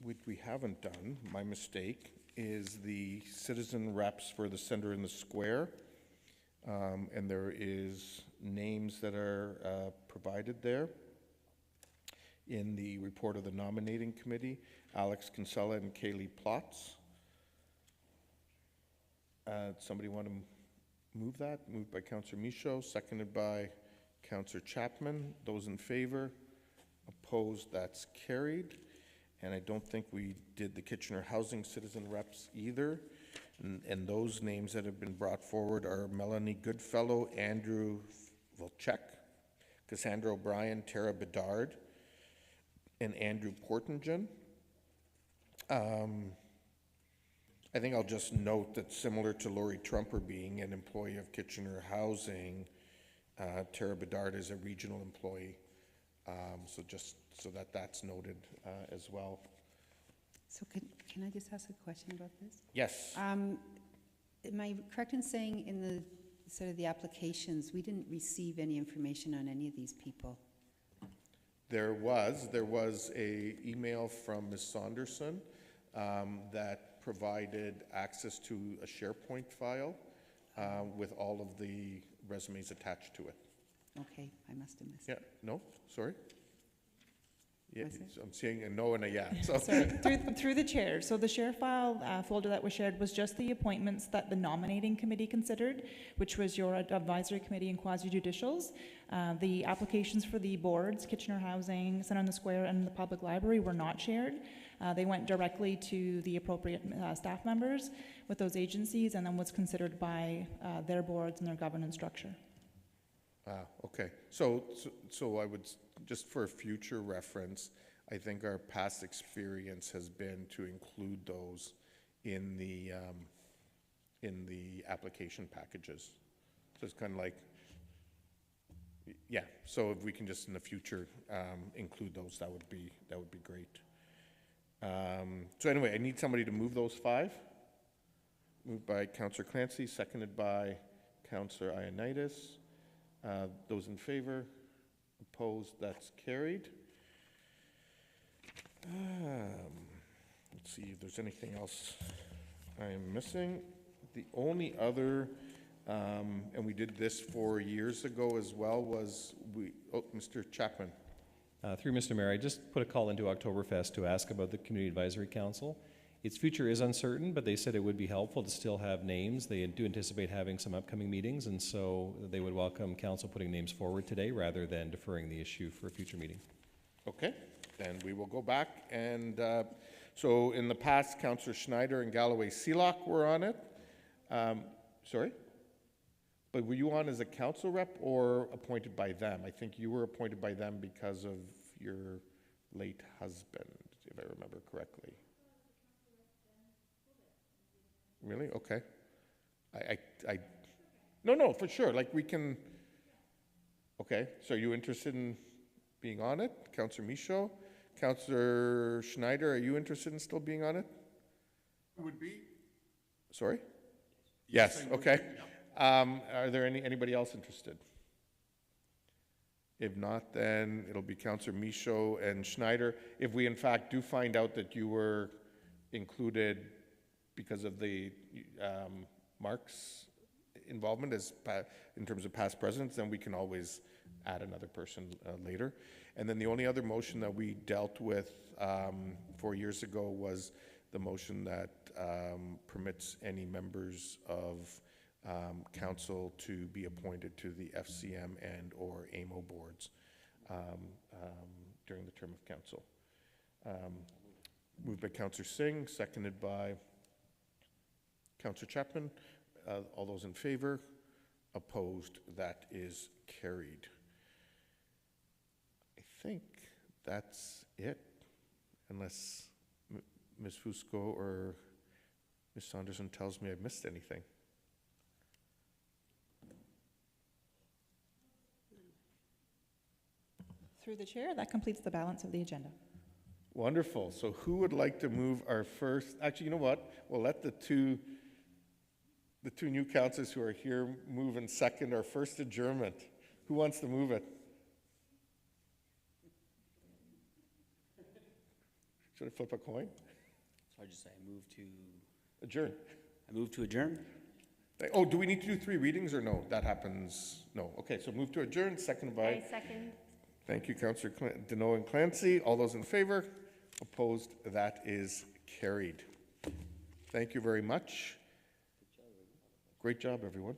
what we haven't done, my mistake, is the citizen reps for the Center in the Square. And there is names that are provided there in the report of the nominating committee: Alex Kinsella and Kaylee Plotz. Somebody want to move that? Moved by Councillor Michaud, seconded by Councillor Chapman. Those in favor? Opposed? That's carried. And I don't think we did the Kitchener Housing Citizen Reps either. And those names that have been brought forward are Melanie Goodfellow, Andrew Volchek, Cassandra O'Brien, Tara Bedard, and Andrew Portingen. I think I'll just note that similar to Laurie Trumper being an employee of Kitchener Housing, Tara Bedard is a regional employee. So just so that that's noted as well. So can I just ask a question about this? Yes. Am I correct in saying in the sort of the applications, we didn't receive any information on any of these people? There was a email from Ms. Saunderson that provided access to a SharePoint file with all of the resumes attached to it. Okay, I must have missed Yeah, it. no, sorry? Yeah, Was it? I'm seeing a no and a yeah. So. Sorry, through the chair. So the share file folder that was shared was just the appointments that the nominating committee considered, which was your advisory committee and quasi-judicials. The applications for the boards, Kitchener Housing, Centre on the Square, and the Public Library were not shared. They went directly to the appropriate staff members with those agencies, and then was considered by their boards and their governance structure. Okay. So I would, just for future reference, I think our past experience has been to include those in the application packages. So it's kind of like, yeah. So if we can just in the future include those, that would be great. So anyway, I need somebody to move those 5. Moved by Councillor Clancy, seconded by Councillor Ioannidis. Those in favor? Opposed? That's carried. Let's see if there's anything else I am missing. The only other and we did this 4 years ago as well, Mr. Chapman. Through Mr. Mayor, I just put a call into Oktoberfest to ask about the Community Advisory Council. Its future is uncertain, but they said it would be helpful to still have names. They do anticipate having some upcoming meetings, and so they would welcome council putting names forward today rather than deferring the issue for a future meeting. Okay, then we will go back and, so in the past, Councillor Schneider and Galloway Seelock were on it. Sorry? But were you on as a council rep or appointed by them? I think you were appointed by them because of your late husband, if I remember correctly. Really? Okay. No, for sure. Like we can, okay. So are you interested in being on it? Councillor Michaud? Councillor Schneider, are you interested in still being on it? Would be? Sorry? Yes, okay. Are there anybody else interested? If not, then it'll be Councillor Michaud and Schneider. If we in fact do find out that you were included because of the Mark's involvement in terms of past presidents, then we can always add another person later. And then the only other motion that we dealt with 4 years ago was the motion that permits any members of council to be appointed to the FCM and or AMO boards during the term of council. Moved by Councillor Singh, seconded by Councillor Chapman. All those in favor? Opposed? That is carried. I think that's it, unless Ms. Fusco or Ms. Saunderson tells me I've missed anything. Through the chair, that completes the balance of the agenda. Wonderful. So who would like to move our first, actually, you know what? We'll let the two new councillors who are here move and second our first adjournment. Who wants to move it? Should I flip a coin? So I just say I move to Adjourn. I move to adjourn. Oh, do we need to do 3 readings or no? That happens, no. Okay, so move to adjourn, seconded by. I second. Thank you, Councillor Deneau and Clancy. All those in favor? Opposed? That is carried. Thank you very much. Great job, everyone.